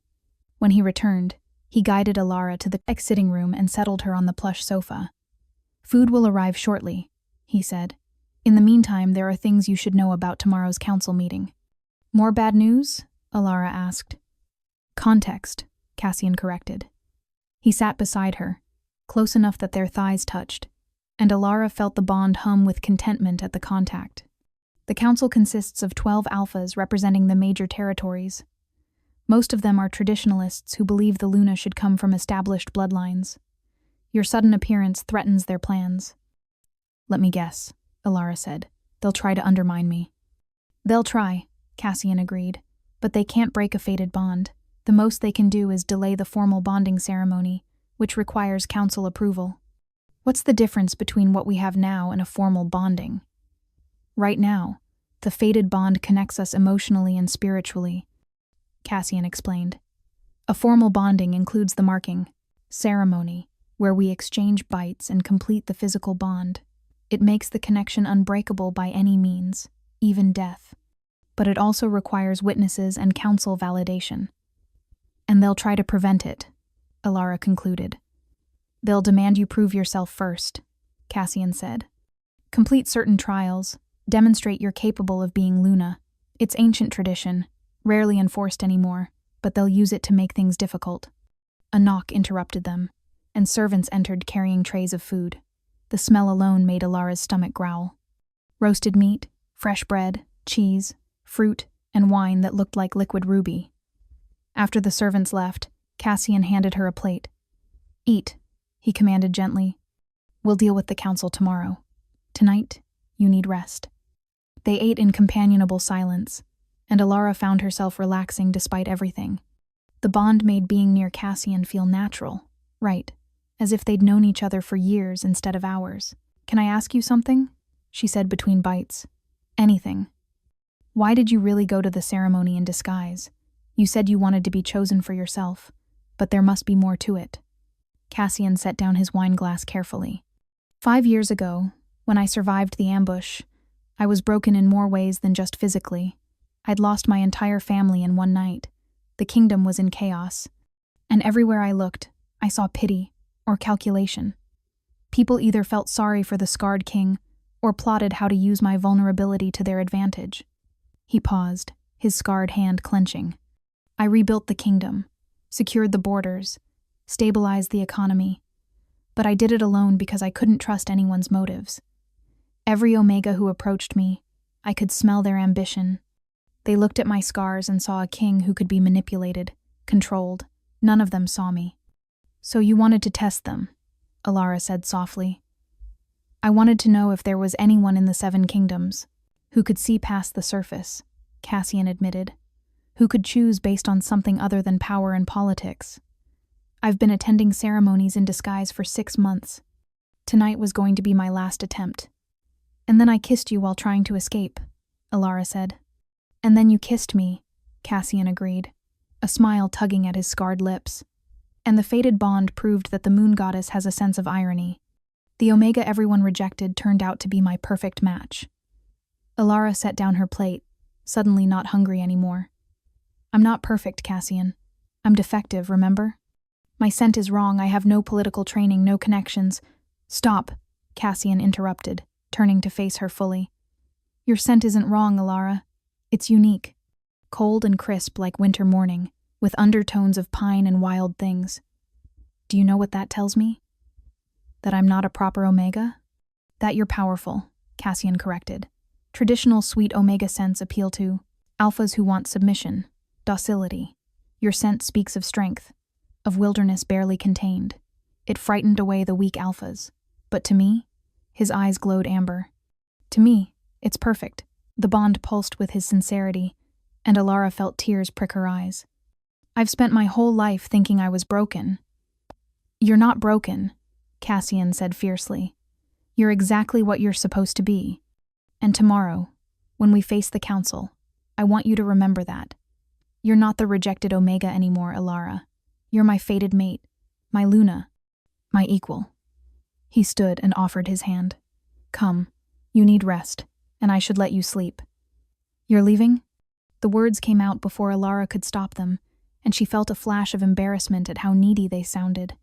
When he returned, he guided Elara to the sitting room and settled her on the plush sofa. Food will arrive shortly, he said. In the meantime, there are things you should know about tomorrow's council meeting. More bad news? Elara asked. Context, Cassian corrected. He sat beside her, close enough that their thighs touched, and Elara felt the bond hum with contentment at the contact. The council consists of 12 alphas representing the major territories. Most of them are traditionalists who believe the Luna should come from established bloodlines. Your sudden appearance threatens their plans. Let me guess, Elara said. They'll try to undermine me. They'll try, Cassian agreed, but they can't break a fated bond. The most they can do is delay the formal bonding ceremony, which requires council approval. What's the difference between what we have now and a formal bonding? Right now, the fated bond connects us emotionally and spiritually, Cassian explained. A formal bonding includes the marking ceremony, where we exchange bites and complete the physical bond. It makes the connection unbreakable by any means, even death. But it also requires witnesses and council validation. And they'll try to prevent it, Elara concluded. They'll demand you prove yourself first, Cassian said. Complete certain trials, demonstrate you're capable of being Luna. It's ancient tradition, rarely enforced anymore, but they'll use it to make things difficult. A knock interrupted them, and servants entered carrying trays of food. The smell alone made Elara's stomach growl. Roasted meat, fresh bread, cheese, fruit, and wine that looked like liquid ruby. After the servants left, Cassian handed her a plate. Eat, he commanded gently. We'll deal with the council tomorrow. Tonight, you need rest. They ate in companionable silence, and Elara found herself relaxing despite everything. The bond made being near Cassian feel natural, right, as if they'd known each other for years instead of hours. Can I ask you something? She said between bites. Anything. Why did you really go to the ceremony in disguise? You said you wanted to be chosen for yourself, but there must be more to it. Cassian set down his wine glass carefully. 5 years ago, when I survived the ambush, I was broken in more ways than just physically. I'd lost my entire family in one night. The kingdom was in chaos, and everywhere I looked, I saw pity or calculation. People either felt sorry for the scarred king or plotted how to use my vulnerability to their advantage. He paused, his scarred hand clenching. I rebuilt the kingdom, secured the borders, stabilized the economy, but I did it alone because I couldn't trust anyone's motives. Every Omega who approached me, I could smell their ambition. They looked at my scars and saw a king who could be manipulated, controlled. None of them saw me. So you wanted to test them, Elara said softly. I wanted to know if there was anyone in the 7 kingdoms who could see past the surface, Cassian admitted, who could choose based on something other than power and politics. I've been attending ceremonies in disguise for 6 months. Tonight was going to be my last attempt. And then I kissed you while trying to escape, Elara said. And then you kissed me, Cassian agreed, a smile tugging at his scarred lips. And the fated bond proved that the moon goddess has a sense of irony. The Omega everyone rejected turned out to be my perfect match. Elara set down her plate, suddenly not hungry anymore. I'm not perfect, Cassian. I'm defective, remember? My scent is wrong, I have no political training, no connections. Stop, Cassian interrupted, turning to face her fully. Your scent isn't wrong, Elara. It's unique. Cold and crisp like winter morning, with undertones of pine and wild things. Do you know what that tells me? That I'm not a proper Omega? That you're powerful, Cassian corrected. Traditional sweet Omega scents appeal to alphas who want submission, docility. Your scent speaks of strength, of wilderness barely contained. It frightened away the weak alphas. But to me, his eyes glowed amber. To me, it's perfect. The bond pulsed with his sincerity, and Elara felt tears prick her eyes. I've spent my whole life thinking I was broken. You're not broken, Cassian said fiercely. You're exactly what you're supposed to be. And tomorrow, when we face the council, I want you to remember that. You're not the rejected Omega anymore, Elara. You're my fated mate, my Luna, my equal. He stood and offered his hand. Come, you need rest, and I should let you sleep. You're leaving? The words came out before Elara could stop them, and she felt a flash of embarrassment at how needy they sounded.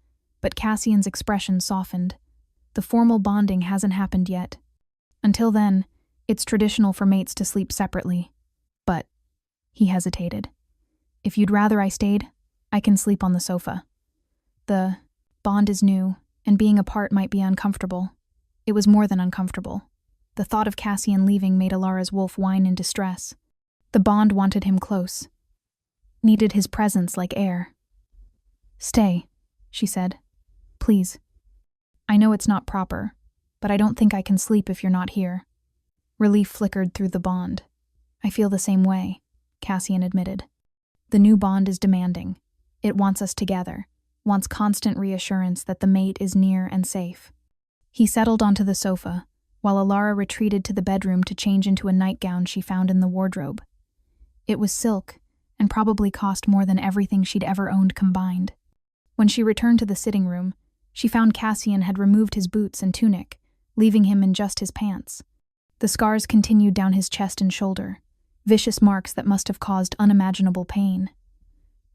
But Cassian's expression softened. The formal bonding hasn't happened yet. Until then, it's traditional for mates to sleep separately. But, he hesitated. If you'd rather I stayed, I can sleep on the sofa. The bond is new, and being apart might be uncomfortable. It was more than uncomfortable. The thought of Cassian leaving made Elara's wolf whine in distress. The bond wanted him close. Needed his presence like air. Stay, she said. Please. I know it's not proper, but I don't think I can sleep if you're not here. Relief flickered through the bond. I feel the same way, Cassian admitted. The new bond is demanding. It wants us together, wants constant reassurance that the mate is near and safe. He settled onto the sofa, while Elara retreated to the bedroom to change into a nightgown she found in the wardrobe. It was silk, and probably cost more than everything she'd ever owned combined. When she returned to the sitting room, she found Cassian had removed his boots and tunic, leaving him in just his pants. The scars continued down his chest and shoulder, vicious marks that must have caused unimaginable pain.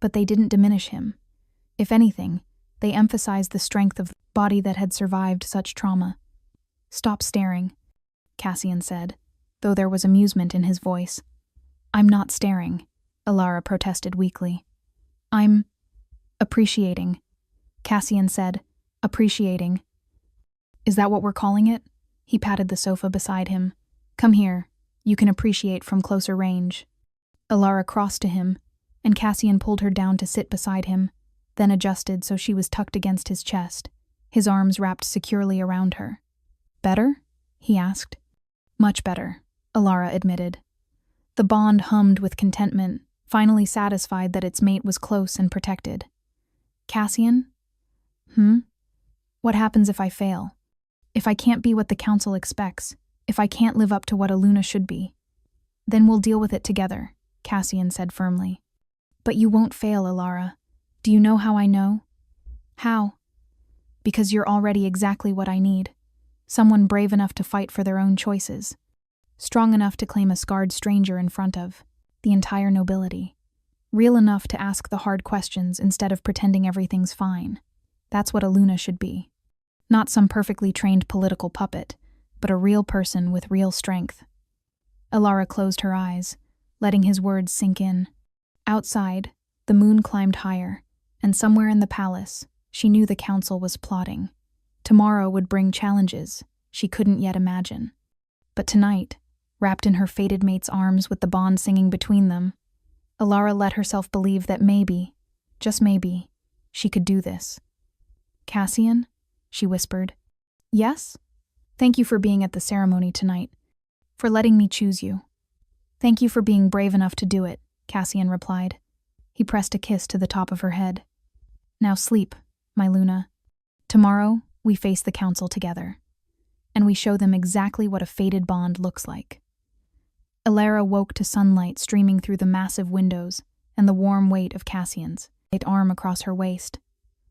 But they didn't diminish him. If anything, they emphasized the strength of the body that had survived such trauma. Stop staring, Cassian said, though there was amusement in his voice. I'm not staring, Elara protested weakly. I'm appreciating, Cassian said, appreciating. Is that what we're calling it? He patted the sofa beside him. Come here, you can appreciate from closer range. Elara crossed to him, and Cassian pulled her down to sit beside him, then adjusted so she was tucked against his chest, his arms wrapped securely around her. Better? He asked. Much better, Elara admitted. The bond hummed with contentment, finally satisfied that its mate was close and protected. Cassian? What happens if I fail? If I can't be what the council expects? If I can't live up to what a Luna should be? Then we'll deal with it together, Cassian said firmly. But you won't fail, Elara. Do you know how I know? How? Because you're already exactly what I need. Someone brave enough to fight for their own choices. Strong enough to claim a scarred stranger in front of the entire nobility. Real enough to ask the hard questions instead of pretending everything's fine. That's what a Luna should be. Not some perfectly trained political puppet, but a real person with real strength. Elara closed her eyes, letting his words sink in. Outside, the moon climbed higher, and somewhere in the palace, she knew the council was plotting. Tomorrow would bring challenges she couldn't yet imagine. But tonight, wrapped in her fated mate's arms with the bond singing between them, Elara let herself believe that maybe, just maybe, she could do this. Cassian? She whispered. Yes? Thank you for being at the ceremony tonight, for letting me choose you. Thank you for being brave enough to do it, Cassian replied. He pressed a kiss to the top of her head. Now sleep, my Luna. Tomorrow, we face the council together, and we show them exactly what a fated bond looks like. Elara woke to sunlight streaming through the massive windows and the warm weight of Cassian's arm across her waist.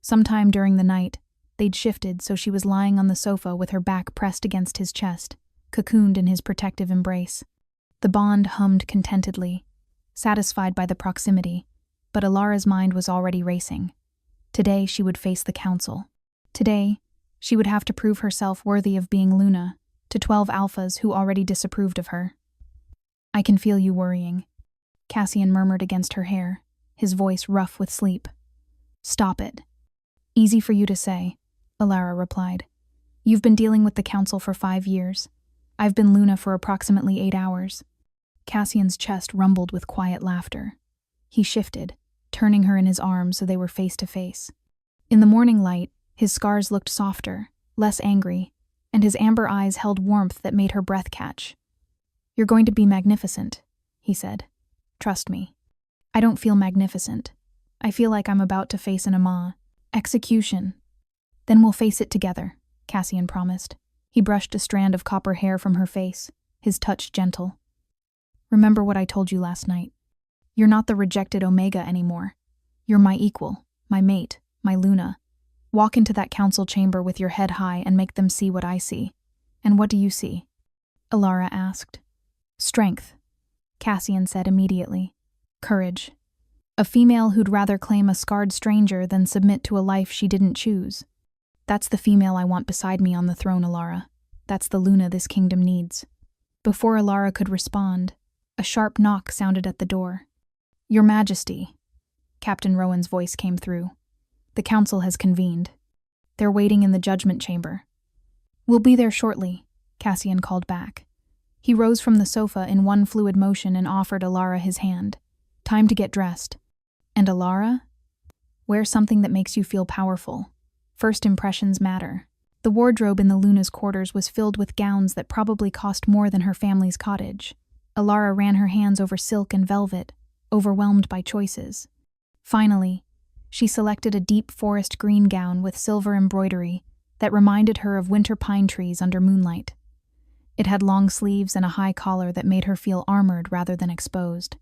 Sometime during the night, they'd shifted so she was lying on the sofa with her back pressed against his chest, cocooned in his protective embrace. The bond hummed contentedly, satisfied by the proximity, but Elara's mind was already racing. Today she would face the council. Today, she would have to prove herself worthy of being Luna to 12 alphas who already disapproved of her. I can feel you worrying, Cassian murmured against her hair, his voice rough with sleep. Stop it. Easy for you to say, Elara replied. You've been dealing with the council for 5 years. I've been Luna for approximately 8 hours. Cassian's chest rumbled with quiet laughter. He shifted, turning her in his arms so they were face to face. In the morning light, his scars looked softer, less angry, and his amber eyes held warmth that made her breath catch. You're going to be magnificent, he said. Trust me. I don't feel magnificent. I feel like I'm about to face an execution. Then we'll face it together, Cassian promised. He brushed a strand of copper hair from her face, his touch gentle. Remember what I told you last night. You're not the rejected Omega anymore. You're my equal, my mate, my Luna. Walk into that council chamber with your head high and make them see what I see. And what do you see? Elara asked. Strength, Cassian said immediately. Courage. A female who'd rather claim a scarred stranger than submit to a life she didn't choose. That's the female I want beside me on the throne, Elara. That's the Luna this kingdom needs. Before Elara could respond, a sharp knock sounded at the door. Your Majesty, Captain Rowan's voice came through. The council has convened. They're waiting in the judgment chamber. We'll be there shortly, Cassian called back. He rose from the sofa in one fluid motion and offered Elara his hand. Time to get dressed. And Elara? Wear something that makes you feel powerful. First impressions matter. The wardrobe in the Luna's quarters was filled with gowns that probably cost more than her family's cottage. Elara ran her hands over silk and velvet, overwhelmed by choices. Finally, she selected a deep forest green gown with silver embroidery that reminded her of winter pine trees under moonlight. It had long sleeves and a high collar that made her feel armored rather than exposed.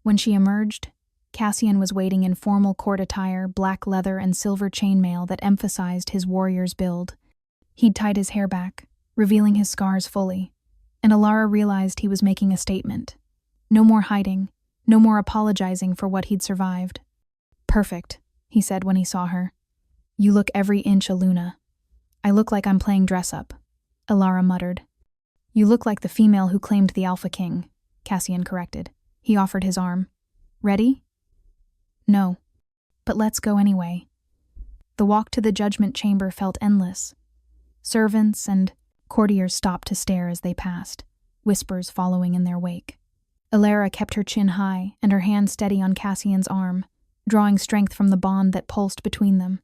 When she emerged, Cassian was waiting in formal court attire, black leather, and silver chainmail that emphasized his warrior's build. He'd tied his hair back, revealing his scars fully, and Elara realized he was making a statement. No more hiding, no more apologizing for what he'd survived. Perfect, he said when he saw her. You look every inch a Luna. I look like I'm playing dress-up, Elara muttered. You look like the female who claimed the Alpha King, Cassian corrected. He offered his arm. Ready? No. But let's go anyway. The walk to the judgment chamber felt endless. Servants and courtiers stopped to stare as they passed, whispers following in their wake. Elara kept her chin high and her hand steady on Cassian's arm, drawing strength from the bond that pulsed between them.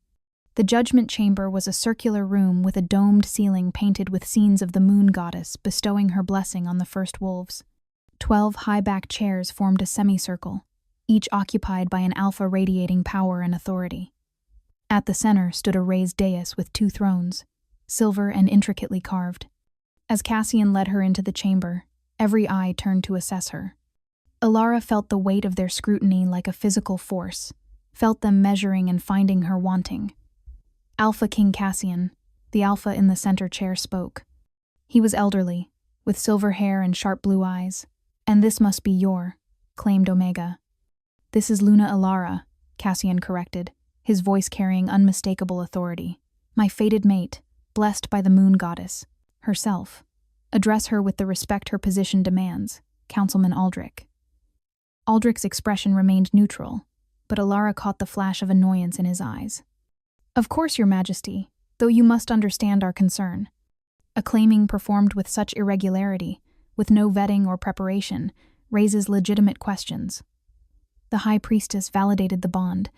The judgment chamber was a circular room with a domed ceiling painted with scenes of the moon goddess bestowing her blessing on the first wolves. 12 high-backed chairs formed a semicircle, each occupied by an alpha radiating power and authority. At the center stood a raised dais with 2 thrones, silver and intricately carved. As Cassian led her into the chamber, every eye turned to assess her. Elara felt the weight of their scrutiny like a physical force, felt them measuring and finding her wanting. Alpha King Cassian, the alpha in the center chair, spoke. He was elderly, with silver hair and sharp blue eyes. And this must be your, claimed Omega. This is Luna Elara, Cassian corrected, his voice carrying unmistakable authority. My fated mate, blessed by the moon goddess, herself. Address her with the respect her position demands, Councilman Aldrich. Aldrich's expression remained neutral, but Elara caught the flash of annoyance in his eyes. Of course, Your Majesty, though you must understand our concern. A claiming performed with such irregularity, with no vetting or preparation, raises legitimate questions. The High Priestess validated the bond,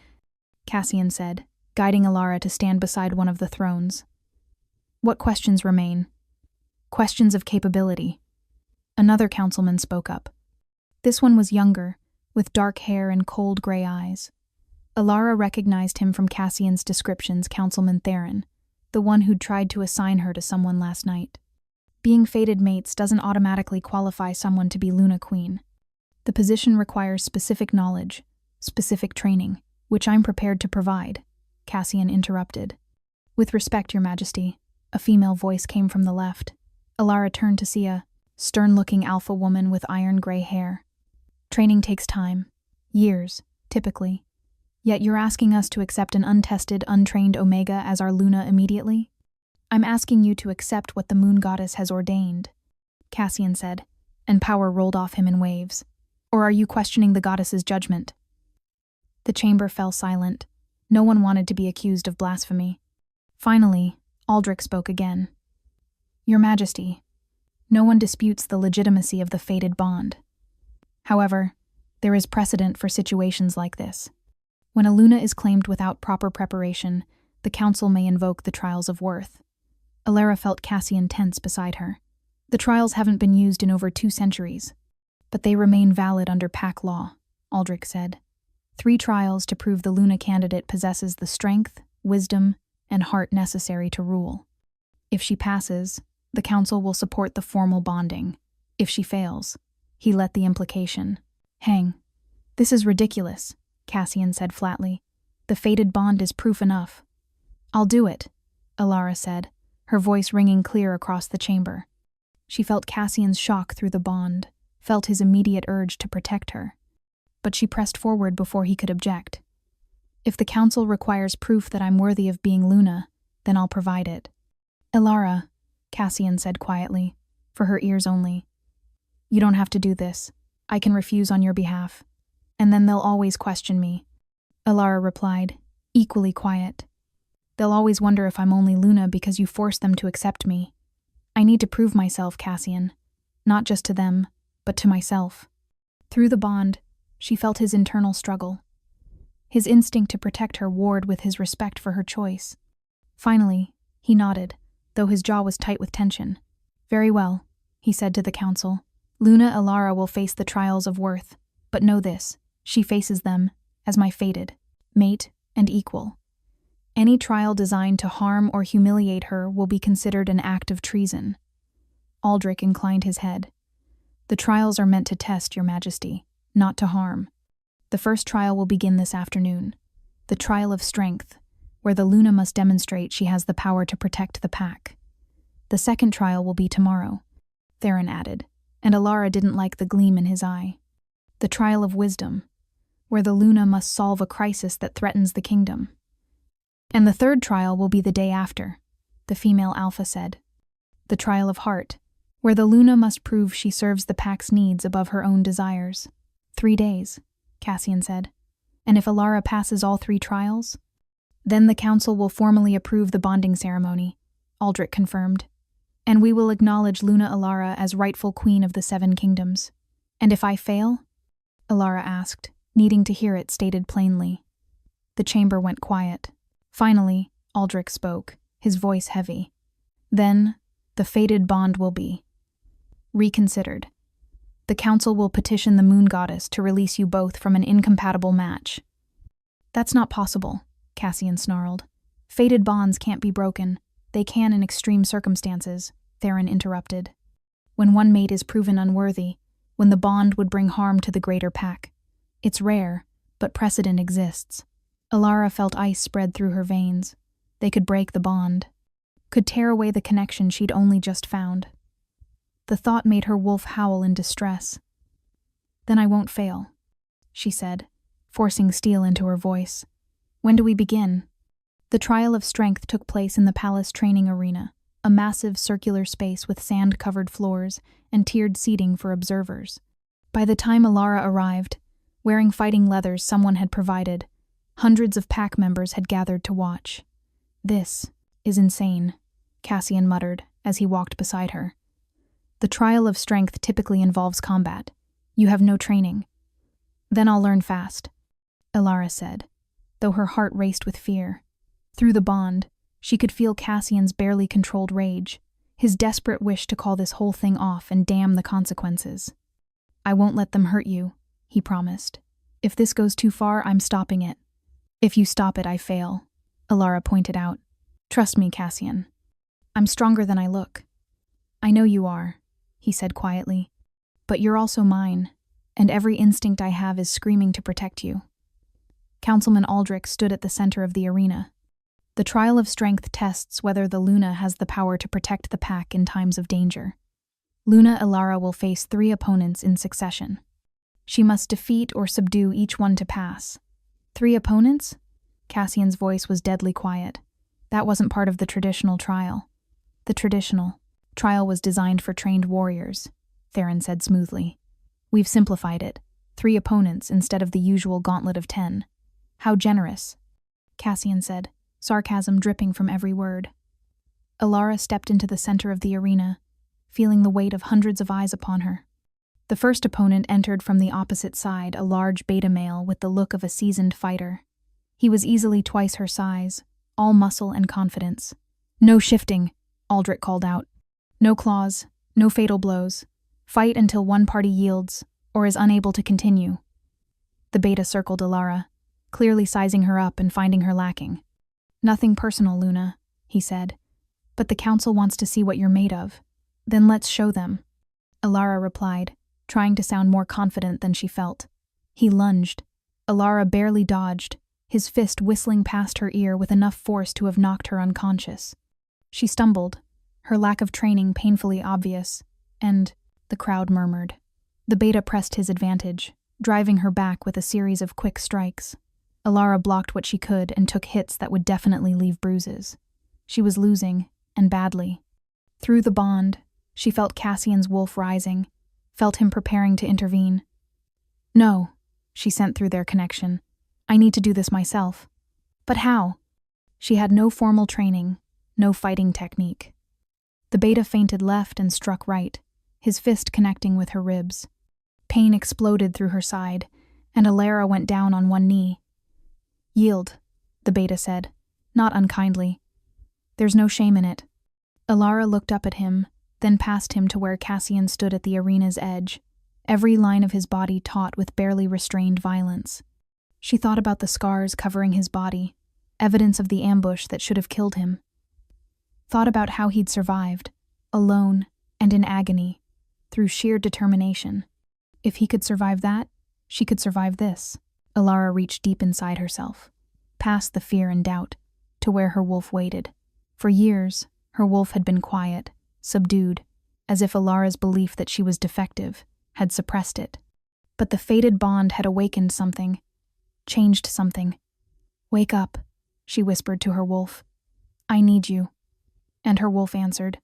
Cassian said, guiding Elara to stand beside one of the thrones. What questions remain? Questions of capability. Another councilman spoke up. This one was younger, with dark hair and cold gray eyes. Elara recognized him from Cassian's descriptions, Councilman Theron, the one who'd tried to assign her to someone last night. Being fated mates doesn't automatically qualify someone to be Luna Queen. The position requires specific knowledge, specific training, which I'm prepared to provide, Cassian interrupted. With respect, Your Majesty, a female voice came from the left. Elara turned to see a stern-looking alpha woman with iron-gray hair. Training takes time. Years, typically. Yet you're asking us to accept an untested, untrained Omega as our Luna immediately? I'm asking you to accept what the moon goddess has ordained, Cassian said, and power rolled off him in waves. Or are you questioning the goddess's judgment? The chamber fell silent. No one wanted to be accused of blasphemy. Finally, Aldrich spoke again. Your Majesty, no one disputes the legitimacy of the fated bond. However, there is precedent for situations like this. When a Luna is claimed without proper preparation, the council may invoke the trials of worth. Elara felt Cassian tense beside her. The trials haven't been used in over 2 centuries, but they remain valid under pack law, Aldrich said. 3 trials to prove the Luna candidate possesses the strength, wisdom, and heart necessary to rule. If she passes, the council will support the formal bonding. If she fails, he let the implication hang. This is ridiculous, Cassian said flatly. The fated bond is proof enough. I'll do it, Elara said, her voice ringing clear across the chamber. She felt Cassian's shock through the bond, felt his immediate urge to protect her. But she pressed forward before he could object. If the council requires proof that I'm worthy of being Luna, then I'll provide it. Elara, Cassian said quietly, for her ears only. You don't have to do this. I can refuse on your behalf. And then they'll always question me. Elara replied, equally quiet. They'll always wonder if I'm only Luna because you forced them to accept me. I need to prove myself, Cassian. Not just to them, but to myself. Through the bond, she felt his internal struggle. His instinct to protect her warred with his respect for her choice. Finally, he nodded, though his jaw was tight with tension. Very well, he said to the council. Luna Elara will face the trials of worth, but know this, she faces them as my fated, mate, and equal. Any trial designed to harm or humiliate her will be considered an act of treason. Aldrich inclined his head. The trials are meant to test, Your Majesty, not to harm. The first trial will begin this afternoon. The trial of strength, where the Luna must demonstrate she has the power to protect the pack. The second trial will be tomorrow, Theron added, and Elara didn't like the gleam in his eye. The trial of wisdom, where the Luna must solve a crisis that threatens the kingdom. And the third trial will be the day after, the female alpha said. The trial of heart, where the Luna must prove she serves the pack's needs above her own desires. 3 days, Cassian said. And if Elara passes all 3 trials? Then the council will formally approve the bonding ceremony, Aldrich confirmed. And we will acknowledge Luna Elara as rightful queen of the 7 kingdoms. And if I fail? Elara asked, needing to hear it stated plainly. The chamber went quiet. Finally, Aldrich spoke, his voice heavy. Then, the fated bond will be reconsidered. The council will petition the moon goddess to release you both from an incompatible match. That's not possible, Cassian snarled. Fated bonds can't be broken. They can in extreme circumstances, Theron interrupted. When one mate is proven unworthy, when the bond would bring harm to the greater pack. It's rare, but precedent exists. Elara felt ice spread through her veins. They could break the bond, could tear away the connection she'd only just found. The thought made her wolf howl in distress. Then I won't fail, she said, forcing steel into her voice. When do we begin? The trial of strength took place in the palace training arena, a massive circular space with sand-covered floors and tiered seating for observers. By the time Elara arrived, wearing fighting leathers someone had provided, hundreds of pack members had gathered to watch. This is insane, Cassian muttered as he walked beside her. The trial of strength typically involves combat. You have no training. Then I'll learn fast, Elara said, though her heart raced with fear. Through the bond, she could feel Cassian's barely controlled rage, his desperate wish to call this whole thing off and damn the consequences. I won't let them hurt you, he promised. If this goes too far, I'm stopping it. If you stop it, I fail, Elara pointed out. Trust me, Cassian. I'm stronger than I look. I know you are, he said quietly. But you're also mine, and every instinct I have is screaming to protect you. Councilman Aldrich stood at the center of the arena. The trial of strength tests whether the Luna has the power to protect the pack in times of danger. Luna Elara will face 3 opponents in succession. She must defeat or subdue each one to pass. 3 opponents? Cassian's voice was deadly quiet. That wasn't part of the traditional trial. The traditional trial was designed for trained warriors, Theron said smoothly. We've simplified it. 3 opponents instead of the usual gauntlet of 10. How generous, Cassian said, sarcasm dripping from every word. Elara stepped into the center of the arena, feeling the weight of hundreds of eyes upon her. The first opponent entered from the opposite side, a large beta male with the look of a seasoned fighter. He was easily twice her size, all muscle and confidence. No shifting, Aldrich called out. No claws, no fatal blows. Fight until one party yields, or is unable to continue. The beta circled Elara, clearly sizing her up and finding her lacking. Nothing personal, Luna, he said. But the council wants to see what you're made of. Then let's show them. Elara replied, trying to sound more confident than she felt. He lunged. Elara barely dodged, his fist whistling past her ear with enough force to have knocked her unconscious. She stumbled, her lack of training painfully obvious, and the crowd murmured. The beta pressed his advantage, driving her back with a series of quick strikes. Elara blocked what she could and took hits that would definitely leave bruises. She was losing, and badly. Through the bond, she felt Cassian's wolf rising, felt him preparing to intervene. "No," she sent through their connection. "I need to do this myself." But how? She had no formal training, no fighting technique. The beta feinted left and struck right, his fist connecting with her ribs. Pain exploded through her side, and Elara went down on one knee. "Yield," the beta said, not unkindly. "There's no shame in it." Elara looked up at him, then past him to where Cassian stood at the arena's edge, every line of his body taut with barely restrained violence. She thought about the scars covering his body, evidence of the ambush that should have killed him. Thought about how he'd survived, alone and in agony, through sheer determination. If he could survive that, she could survive this. Elara reached deep inside herself, past the fear and doubt, to where her wolf waited. For years, her wolf had been quiet, subdued, as if Elara's belief that she was defective had suppressed it. But the fated bond had awakened something, changed something. "Wake up," she whispered to her wolf. "I need you." And her wolf answered.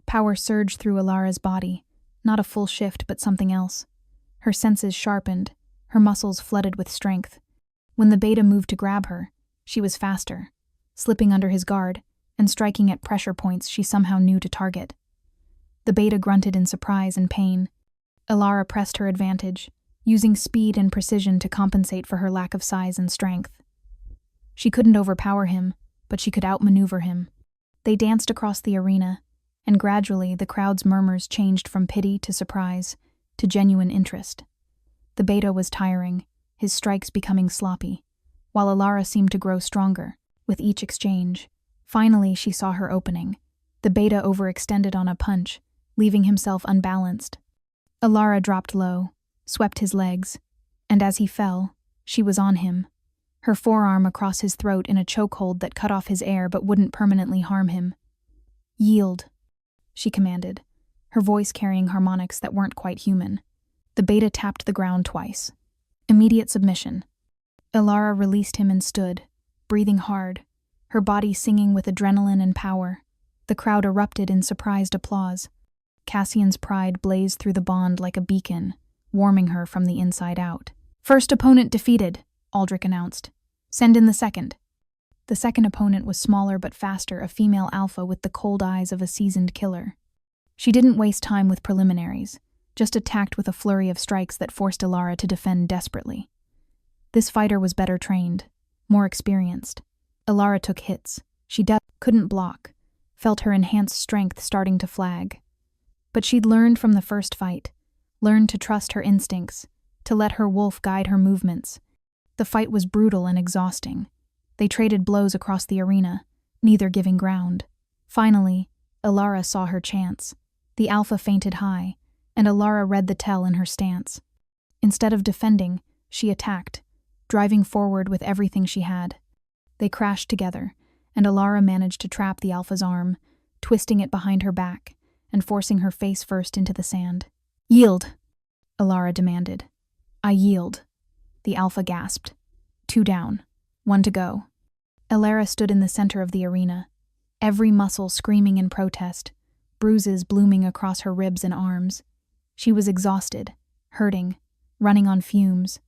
Power surged through Elara's body, not a full shift but something else. Her senses sharpened, her muscles flooded with strength. When the beta moved to grab her, she was faster, slipping under his guard and striking at pressure points she somehow knew to target. The beta grunted in surprise and pain. Elara pressed her advantage, using speed and precision to compensate for her lack of size and strength. She couldn't overpower him, but she could outmaneuver him. They danced across the arena, and gradually the crowd's murmurs changed from pity to surprise to genuine interest. The beta was tiring, his strikes becoming sloppy, while Elara seemed to grow stronger with each exchange. Finally, she saw her opening. The beta overextended on a punch, leaving himself unbalanced. Elara dropped low, swept his legs, and as he fell, she was on him, her forearm across his throat in a chokehold that cut off his air but wouldn't permanently harm him. "Yield," she commanded, her voice carrying harmonics that weren't quite human. The beta tapped the ground twice. Immediate submission. Elara released him and stood, breathing hard, her body singing with adrenaline and power. The crowd erupted in surprised applause. Cassian's pride blazed through the bond like a beacon, warming her from the inside out. "First opponent defeated," Aldrich announced. "Send in the second." The second opponent was smaller but faster, a female alpha with the cold eyes of a seasoned killer. She didn't waste time with preliminaries, just attacked with a flurry of strikes that forced Elara to defend desperately. This fighter was better trained, more experienced. Elara took hits. She couldn't block, felt her enhanced strength starting to flag. But she'd learned from the first fight, learned to trust her instincts, to let her wolf guide her movements. The fight was brutal and exhausting. They traded blows across the arena, neither giving ground. Finally, Elara saw her chance. The alpha fainted high, and Elara read the tell in her stance. Instead of defending, she attacked, driving forward with everything she had. They crashed together, and Elara managed to trap the alpha's arm, twisting it behind her back and forcing her face first into the sand. "Yield," Elara demanded. "I yield," the alpha gasped. 2 down, 1 to go. Elara stood in the center of the arena, every muscle screaming in protest, bruises blooming across her ribs and arms. She was exhausted, hurting, running on fumes.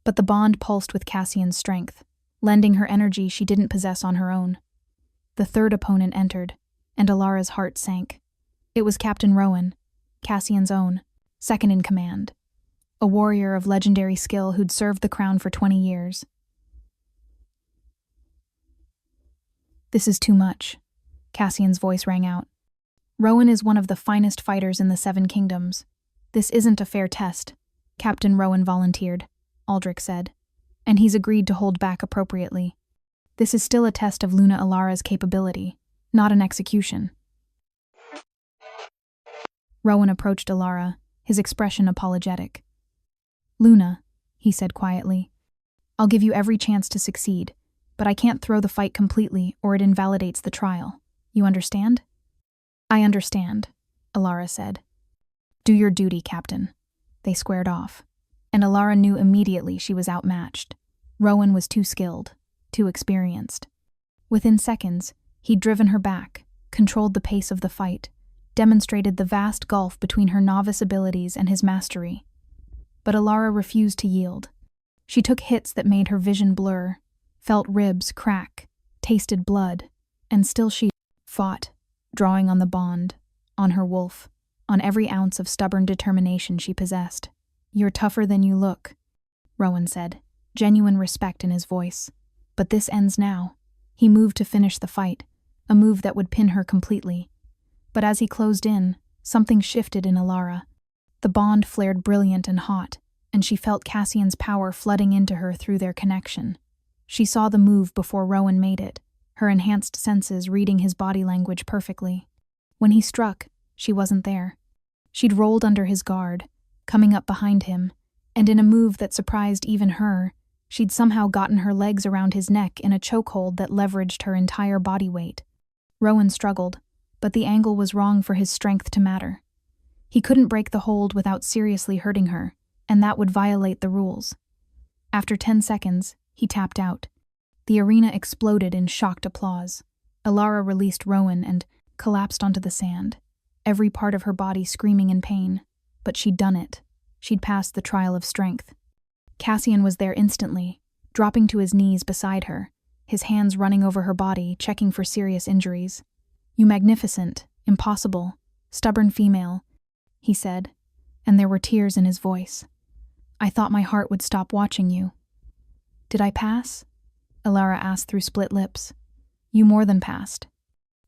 But the bond pulsed with Cassian's strength, lending her energy she didn't possess on her own. The third opponent entered, and Elara's heart sank. It was Captain Rowan, Cassian's own, second in command, a warrior of legendary skill who'd served the crown for 20 years. "This is too much," Cassian's voice rang out. "Rowan is one of the finest fighters in the 7 Kingdoms. This isn't a fair test," Captain Rowan volunteered, Aldrich said, "and he's agreed to hold back appropriately. This is still a test of Luna Elara's capability, not an execution." Rowan approached Elara, his expression apologetic. "Luna," he said quietly, I'll give you every chance to succeed, but I can't throw the fight completely or it invalidates the trial. You understand? I understand, Elara said. Do your duty, Captain. They squared off, and Elara knew immediately she was outmatched. Rowan was too skilled, too experienced. Within seconds, he'd driven her back, controlled the pace of the fight, demonstrated the vast gulf between her novice abilities and his mastery. But Elara refused to yield. She took hits that made her vision blur, felt ribs crack, tasted blood, and still she fought, drawing on the bond, on her wolf, on every ounce of stubborn determination she possessed. You're tougher than you look, Rowan said, genuine respect in his voice. But this ends now. He moved to finish the fight, a move that would pin her completely. But as he closed in, something shifted in Elara. The bond flared brilliant and hot, and she felt Cassian's power flooding into her through their connection. She saw the move before Rowan made it, her enhanced senses reading his body language perfectly. When he struck, she wasn't there. She'd rolled under his guard, coming up behind him, and in a move that surprised even her, she'd somehow gotten her legs around his neck in a chokehold that leveraged her entire body weight. Rowan struggled, but the angle was wrong for his strength to matter. He couldn't break the hold without seriously hurting her, and that would violate the rules. After 10 seconds, he tapped out. The arena exploded in shocked applause. Elara released Rowan and collapsed onto the sand, every part of her body screaming in pain. But she'd done it. She'd passed the trial of strength. Cassian was there instantly, dropping to his knees beside her, his hands running over her body, checking for serious injuries. You magnificent, impossible, stubborn female, he said, and there were tears in his voice. I thought my heart would stop watching you. Did I pass? Elara asked through split lips. You more than passed,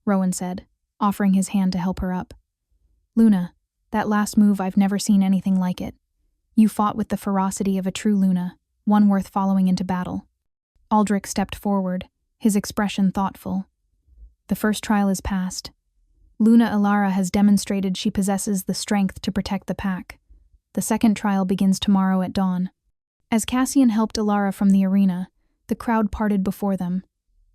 Rowan said, offering his hand to help her up. Luna, that last move, I've never seen anything like it. You fought with the ferocity of a true Luna, one worth following into battle. Aldrich stepped forward, his expression thoughtful. The first trial is past. Luna Elara has demonstrated she possesses the strength to protect the pack. The second trial begins tomorrow at dawn. As Cassian helped Elara from the arena, the crowd parted before them,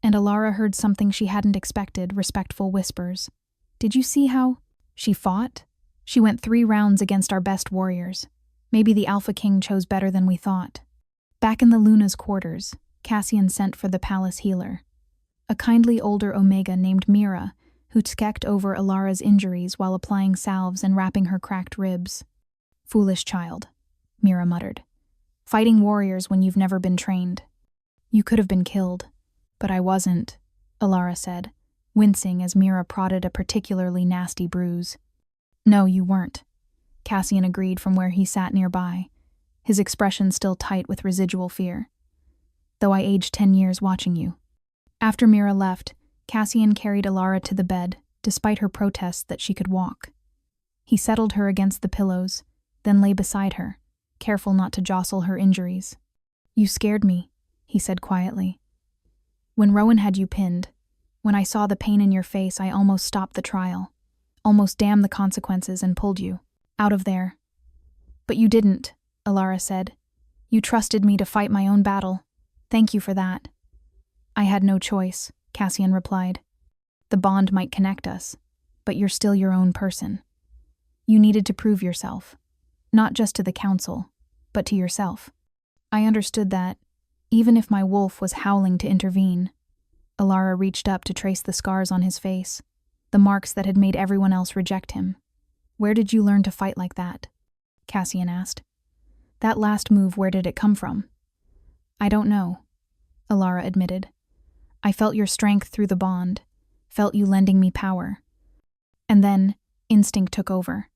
and Elara heard something she hadn't expected, respectful whispers. Did you see how she fought? She went 3 rounds against our best warriors. Maybe the Alpha King chose better than we thought. Back in the Luna's quarters, Cassian sent for the palace healer, a kindly older Omega named Mira, who checked over Elara's injuries while applying salves and wrapping her cracked ribs. Foolish child, Mira muttered. Fighting warriors when you've never been trained. You could have been killed, but I wasn't, Elara said, wincing as Mira prodded a particularly nasty bruise. No, you weren't, Cassian agreed from where he sat nearby, his expression still tight with residual fear. Though I aged 10 years watching you. After Mira left, Cassian carried Elara to the bed, despite her protests that she could walk. He settled her against the pillows, then lay beside her, careful not to jostle her injuries. You scared me, he said quietly. When Rowan had you pinned, when I saw the pain in your face, I almost stopped the trial, almost damned the consequences and pulled you out of there. But you didn't, Elara said. You trusted me to fight my own battle. Thank you for that. I had no choice, Cassian replied. The bond might connect us, but you're still your own person. You needed to prove yourself, not just to the council, but to yourself. I understood that, even if my wolf was howling to intervene. Elara reached up to trace the scars on his face, the marks that had made everyone else reject him. Where did you learn to fight like that? Cassian asked. That last move, where did it come from? I don't know, Elara admitted. I felt your strength through the bond, felt you lending me power. And then, instinct took over.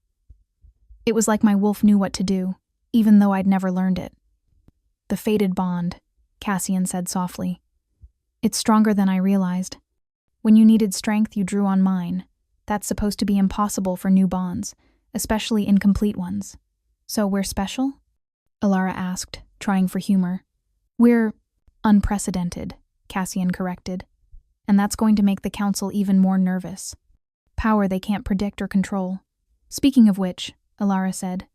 It was like my wolf knew what to do, even though I'd never learned it. The fated bond, Cassian said softly. It's stronger than I realized. When you needed strength, you drew on mine. That's supposed to be impossible for new bonds, especially incomplete ones. So we're special? Elara asked, trying for humor. We're unprecedented, Cassian corrected. And that's going to make the council even more nervous. Power they can't predict or control. Speaking of which, Elara said,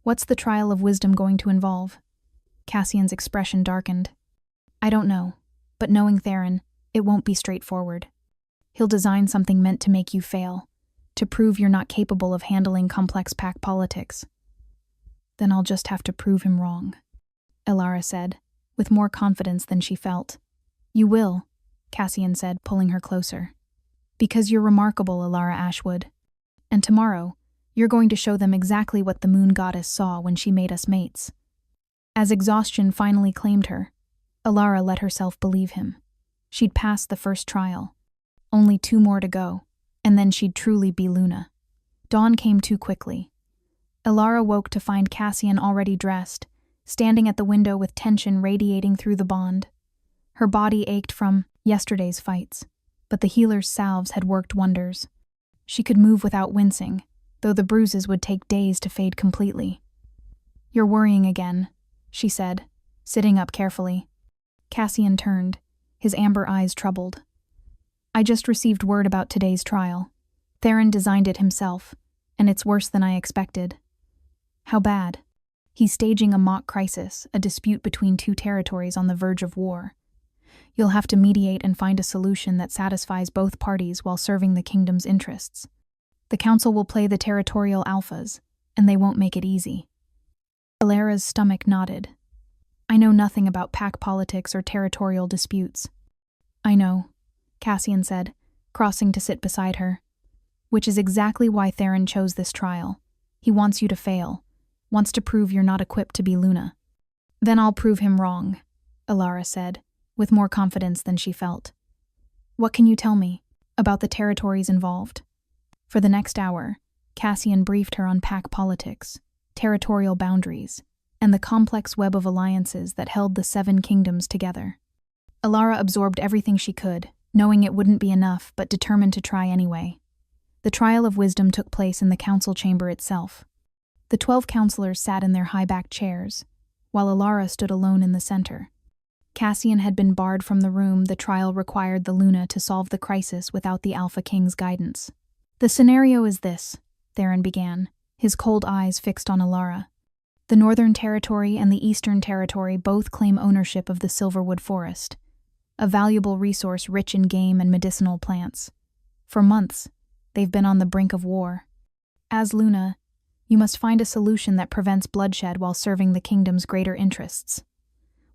what's the trial of wisdom going to involve? Cassian's expression darkened. I don't know, but knowing Theron, it won't be straightforward. He'll design something meant to make you fail, to prove you're not capable of handling complex pack politics. Then I'll just have to prove him wrong, Elara said, with more confidence than she felt. You will, Cassian said, pulling her closer. Because you're remarkable, Elara Ashwood. And tomorrow, you're going to show them exactly what the moon goddess saw when she made us mates. As exhaustion finally claimed her, Elara let herself believe him. She'd passed the first trial. Only 2 more to go, and then she'd truly be Luna. Dawn came too quickly. Elara woke to find Cassian already dressed, standing at the window with tension radiating through the bond. Her body ached from yesterday's fights, but the healer's salves had worked wonders. She could move without wincing, though the bruises would take days to fade completely. You're worrying again, she said, sitting up carefully. Cassian turned, his amber eyes troubled. I just received word about today's trial. Theron designed it himself, and it's worse than I expected. How bad? He's staging a mock crisis, a dispute between 2 territories on the verge of war. You'll have to mediate and find a solution that satisfies both parties while serving the kingdom's interests. The council will play the territorial alphas, and they won't make it easy. Elara's stomach nodded. I know nothing about pack politics or territorial disputes. I know, Cassian said, crossing to sit beside her. Which is exactly why Theron chose this trial. He wants you to fail, wants to prove you're not equipped to be Luna. Then I'll prove him wrong, Elara said, with more confidence than she felt. What can you tell me about the territories involved? For the next hour, Cassian briefed her on pack politics, territorial boundaries, and the complex web of alliances that held the 7 kingdoms together. Elara absorbed everything she could, knowing it wouldn't be enough but determined to try anyway. The trial of wisdom took place in the council chamber itself. The 12 counselors sat in their high-backed chairs, while Elara stood alone in the center. Cassian had been barred from the room. The trial required the Luna to solve the crisis without the Alpha King's guidance. The scenario is this, Theron began, his cold eyes fixed on Elara. The Northern Territory and the Eastern Territory both claim ownership of the Silverwood Forest, a valuable resource rich in game and medicinal plants. For months, they've been on the brink of war. As Luna, you must find a solution that prevents bloodshed while serving the kingdom's greater interests.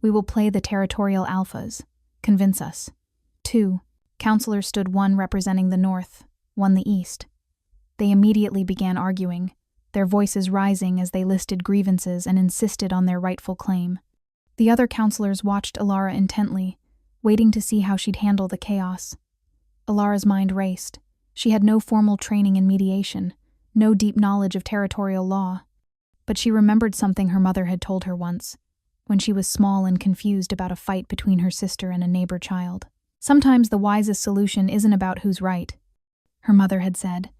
We will play the territorial alphas. Convince us. 2 counselors stood, one representing the north, one the east. They immediately began arguing, their voices rising as they listed grievances and insisted on their rightful claim. The other counselors watched Elara intently, waiting to see how she'd handle the chaos. Elara's mind raced. She had no formal training in mediation, no deep knowledge of territorial law. But she remembered something her mother had told her once, when she was small and confused about a fight between her sister and a neighbor child. Sometimes the wisest solution isn't about who's right, her mother had said.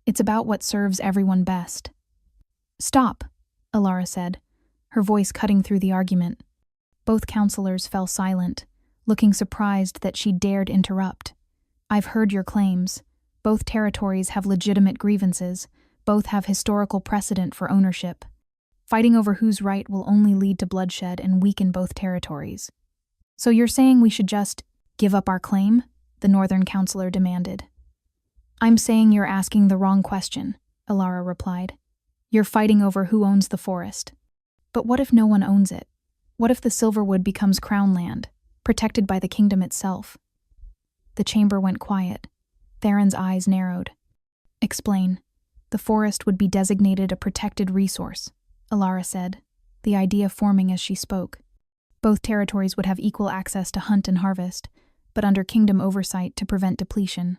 It's about what serves everyone best. Stop, Elara said, her voice cutting through the argument. Both counselors fell silent, looking surprised that she dared interrupt. I've heard your claims. Both territories have legitimate grievances. Both have historical precedent for ownership. Fighting over who's right will only lead to bloodshed and weaken both territories. So you're saying we should just give up our claim? The Northern Counselor demanded. I'm saying you're asking the wrong question, Elara replied. You're fighting over who owns the forest. But what if no one owns it? What if the Silverwood becomes crown land, protected by the kingdom itself? The chamber went quiet. Theron's eyes narrowed. Explain. The forest would be designated a protected resource, Elara said, the idea forming as she spoke. Both territories would have equal access to hunt and harvest, but under kingdom oversight to prevent depletion.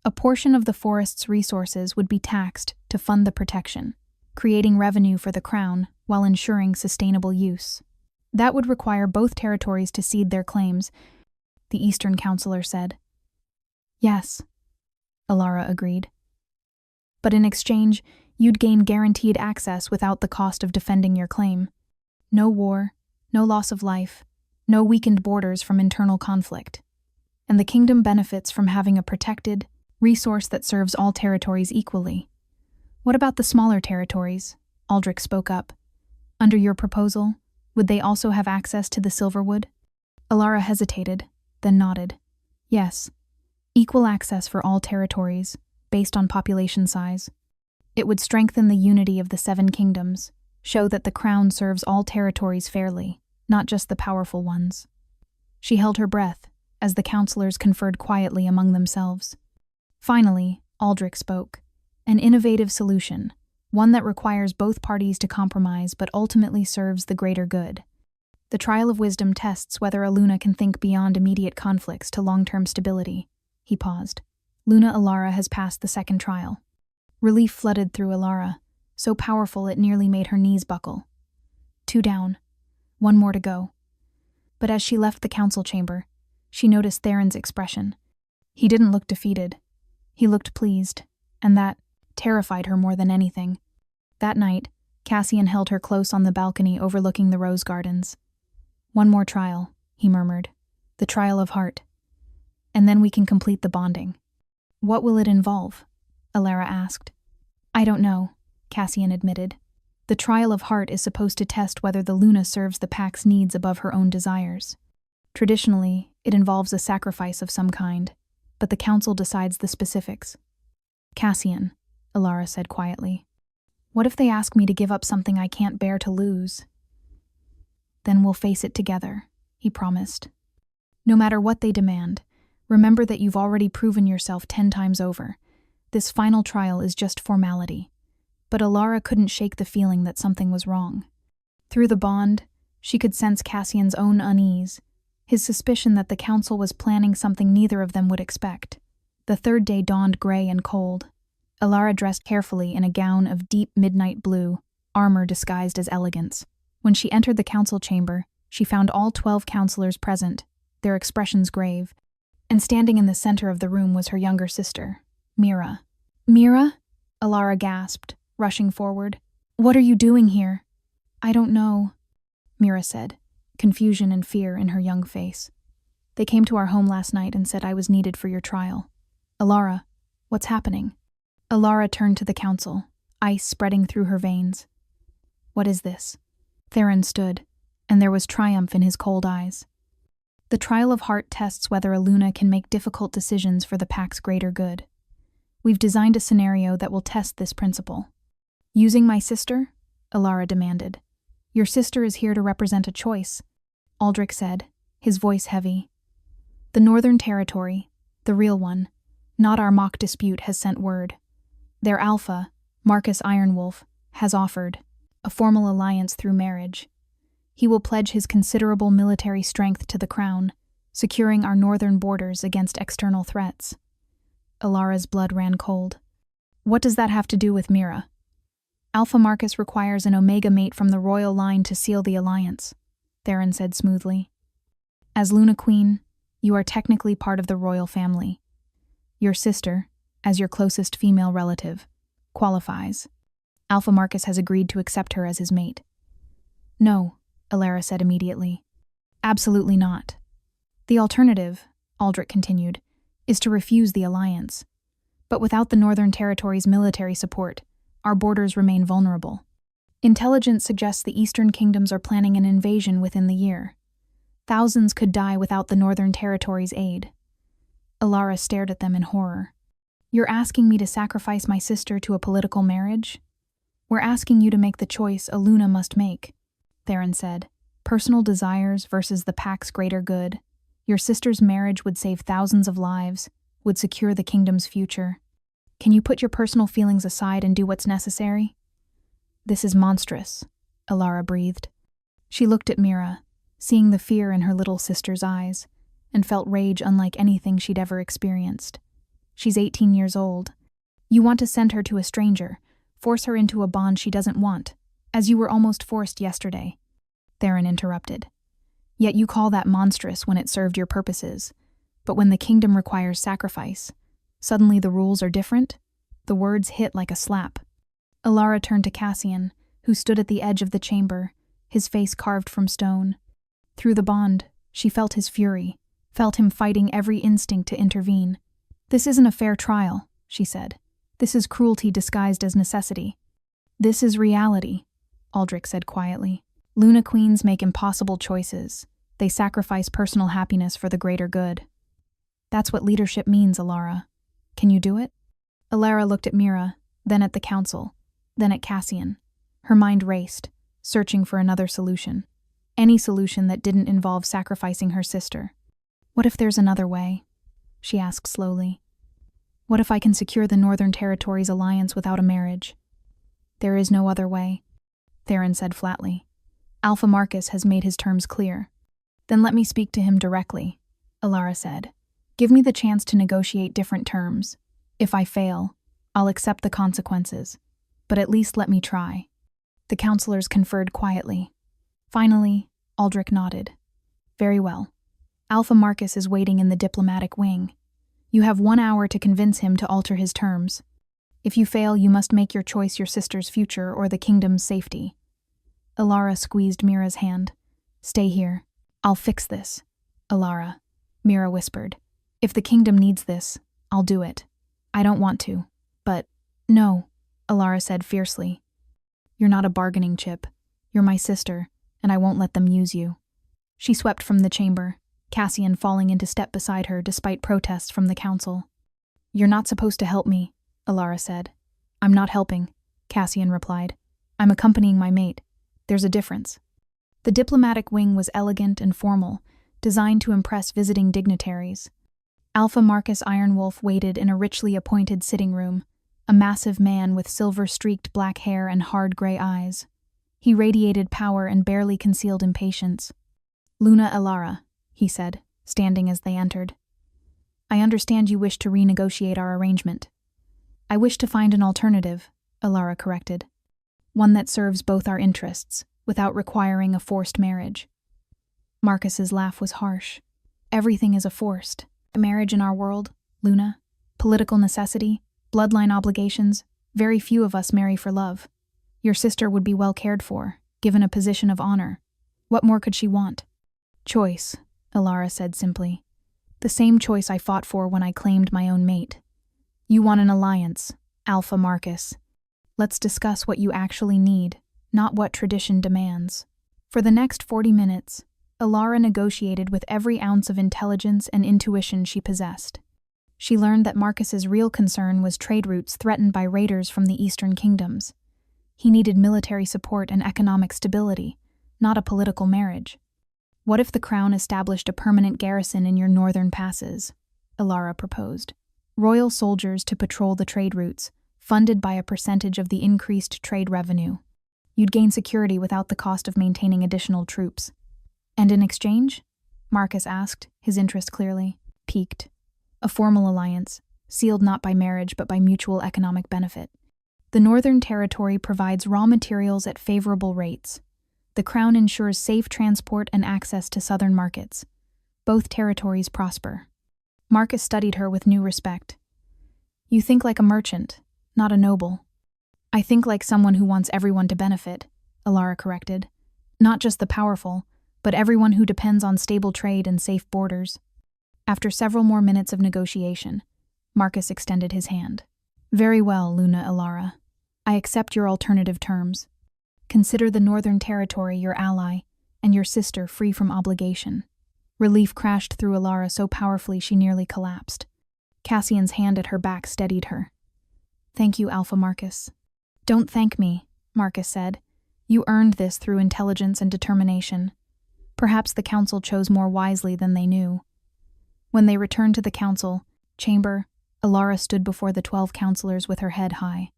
A portion of the forest's resources would be taxed to fund the protection, creating revenue for the crown while ensuring sustainable use. That would require both territories to cede their claims, the Eastern Counselor said. Yes, Elara agreed. But in exchange, you'd gain guaranteed access without the cost of defending your claim. No war, no loss of life, no weakened borders from internal conflict. And the kingdom benefits from having a protected resource that serves all territories equally. What about the smaller territories? Aldrich spoke up. Under your proposal, would they also have access to the Silverwood? Elara hesitated, then nodded. Yes. Equal access for all territories, based on population size. It would strengthen the unity of the 7 kingdoms, show that the crown serves all territories fairly, not just the powerful ones. She held her breath, as the counselors conferred quietly among themselves. Finally, Aldrich spoke. An innovative solution, one that requires both parties to compromise but ultimately serves the greater good. The trial of wisdom tests whether Luna can think beyond immediate conflicts to long-term stability. He paused. Luna Elara has passed the second trial. Relief flooded through Elara, so powerful it nearly made her knees buckle. 2 down. 1 more to go. But as she left the council chamber, she noticed Theron's expression. He didn't look defeated. He looked pleased, and that terrified her more than anything. That night, Cassian held her close on the balcony overlooking the rose gardens. 1 more trial, he murmured. The trial of heart. And then we can complete the bonding. What will it involve? Elara asked. I don't know, Cassian admitted. The trial of heart is supposed to test whether the Luna serves the pack's needs above her own desires. Traditionally, it involves a sacrifice of some kind, but the council decides the specifics. Cassian, Elara said quietly. What if they ask me to give up something I can't bear to lose? Then we'll face it together, he promised. No matter what they demand, remember that you've already proven yourself 10 times over. This final trial is just formality. But Elara couldn't shake the feeling that something was wrong. Through the bond, she could sense Cassian's own unease, his suspicion that the council was planning something neither of them would expect. The 3rd day dawned gray and cold. Elara dressed carefully in a gown of deep midnight blue, armor disguised as elegance. When she entered the council chamber, she found all 12 counselors present, their expressions grave, and standing in the center of the room was her younger sister, Mira. Mira? Elara gasped, rushing forward. What are you doing here? I don't know, Mira said, confusion and fear in her young face. They came to our home last night and said I was needed for your trial. Elara, what's happening? Elara turned to the council, ice spreading through her veins. What is this? Theron stood, and there was triumph in his cold eyes. The trial of heart tests whether Luna can make difficult decisions for the pack's greater good. We've designed a scenario that will test this principle. Using my sister? Elara demanded. Your sister is here to represent a choice, Aldrich said, his voice heavy. The Northern Territory, the real one, not our mock dispute, has sent word. Their alpha, Marcus Ironwolf, has offered a formal alliance through marriage. He will pledge his considerable military strength to the crown, securing our northern borders against external threats. Elara's blood ran cold. What does that have to do with Mira? Alpha Marcus requires an Omega mate from the royal line to seal the alliance, Theron said smoothly. As Luna Queen, you are technically part of the royal family. Your sister, as your closest female relative, qualifies. Alpha Marcus has agreed to accept her as his mate. No, Elara said immediately. Absolutely not. The alternative, Aldrich continued, is to refuse the alliance. But without the Northern Territory's military support, our borders remain vulnerable. Intelligence suggests the Eastern Kingdoms are planning an invasion within the year. Thousands could die without the Northern Territory's aid. Elara stared at them in horror. You're asking me to sacrifice my sister to a political marriage? We're asking you to make the choice Luna must make, Theron said. Personal desires versus the pack's greater good. Your sister's marriage would save thousands of lives, would secure the kingdom's future. Can you put your personal feelings aside and do what's necessary? This is monstrous, Elara breathed. She looked at Mira, seeing the fear in her little sister's eyes, and felt rage unlike anything she'd ever experienced. She's 18 years old. You want to send her to a stranger, force her into a bond she doesn't want, as you were almost forced yesterday, Theron interrupted. Yet you call that monstrous when it served your purposes. But when the kingdom requires sacrifice, suddenly the rules are different? The words hit like a slap. Elara turned to Cassian, who stood at the edge of the chamber, his face carved from stone. Through the bond, she felt his fury, felt him fighting every instinct to intervene. This isn't a fair trial, she said. This is cruelty disguised as necessity. This is reality, Aldrich said quietly. Luna Queens make impossible choices. They sacrifice personal happiness for the greater good. That's what leadership means, Elara. Can you do it? Elara looked at Mira, then at the council, then at Cassian. Her mind raced, searching for another solution. Any solution that didn't involve sacrificing her sister. What if there's another way? She asked slowly. What if I can secure the Northern Territories alliance without a marriage? There is no other way, Theron said flatly. Alpha Marcus has made his terms clear. Then let me speak to him directly, Elara said. Give me the chance to negotiate different terms. If I fail, I'll accept the consequences, but at least let me try. The counselors conferred quietly. Finally, Aldrich nodded. Very well. Alpha Marcus is waiting in the diplomatic wing. You have 1 hour to convince him to alter his terms. If you fail, you must make your choice: your sister's future or the kingdom's safety. Elara squeezed Mira's hand. Stay here. I'll fix this. Elara, Mira whispered. If the kingdom needs this, I'll do it. I don't want to. But, no, Elara said fiercely. You're not a bargaining chip. You're my sister, and I won't let them use you. She swept from the chamber, Cassian falling into step beside her despite protests from the council. You're not supposed to help me, Elara said. I'm not helping, Cassian replied. I'm accompanying my mate. There's a difference. The diplomatic wing was elegant and formal, designed to impress visiting dignitaries. Alpha Marcus Ironwolf waited in a richly appointed sitting room, a massive man with silver-streaked black hair and hard gray eyes. He radiated power and barely concealed impatience. Luna Elara, he said, standing as they entered. I understand you wish to renegotiate our arrangement. I wish to find an alternative, Elara corrected. One that serves both our interests, without requiring a forced marriage. Marcus's laugh was harsh. Everything is a forced marriage in our world, Luna. Political necessity, bloodline obligations. Very few of us marry for love. Your sister would be well cared for, given a position of honor. What more could she want? Choice, Elara said simply. The same choice I fought for when I claimed my own mate. You want an alliance, Alpha Marcus. Let's discuss what you actually need, not what tradition demands. For the next 40 minutes, Elara negotiated with every ounce of intelligence and intuition she possessed. She learned that Marcus's real concern was trade routes threatened by raiders from the eastern kingdoms. He needed military support and economic stability, not a political marriage. What if the crown established a permanent garrison in your northern passes? Elara proposed. Royal soldiers to patrol the trade routes, funded by a percentage of the increased trade revenue. You'd gain security without the cost of maintaining additional troops. And in exchange? Marcus asked, his interest clearly piqued. A formal alliance, sealed not by marriage but by mutual economic benefit. The Northern Territory provides raw materials at favorable rates. The Crown ensures safe transport and access to southern markets. Both territories prosper. Marcus studied her with new respect. You think like a merchant, not a noble. I think like someone who wants everyone to benefit, Elara corrected. Not just the powerful, but everyone who depends on stable trade and safe borders. After several more minutes of negotiation, Marcus extended his hand. Very well, Luna Elara. I accept your alternative terms. Consider the Northern Territory your ally, and your sister free from obligation. Relief crashed through Elara so powerfully she nearly collapsed. Cassian's hand at her back steadied her. Thank you, Alpha Marcus. Don't thank me, Marcus said. You earned this through intelligence and determination. Perhaps the council chose more wisely than they knew. When they returned to the council chamber, Elara stood before the 12 counselors with her head high.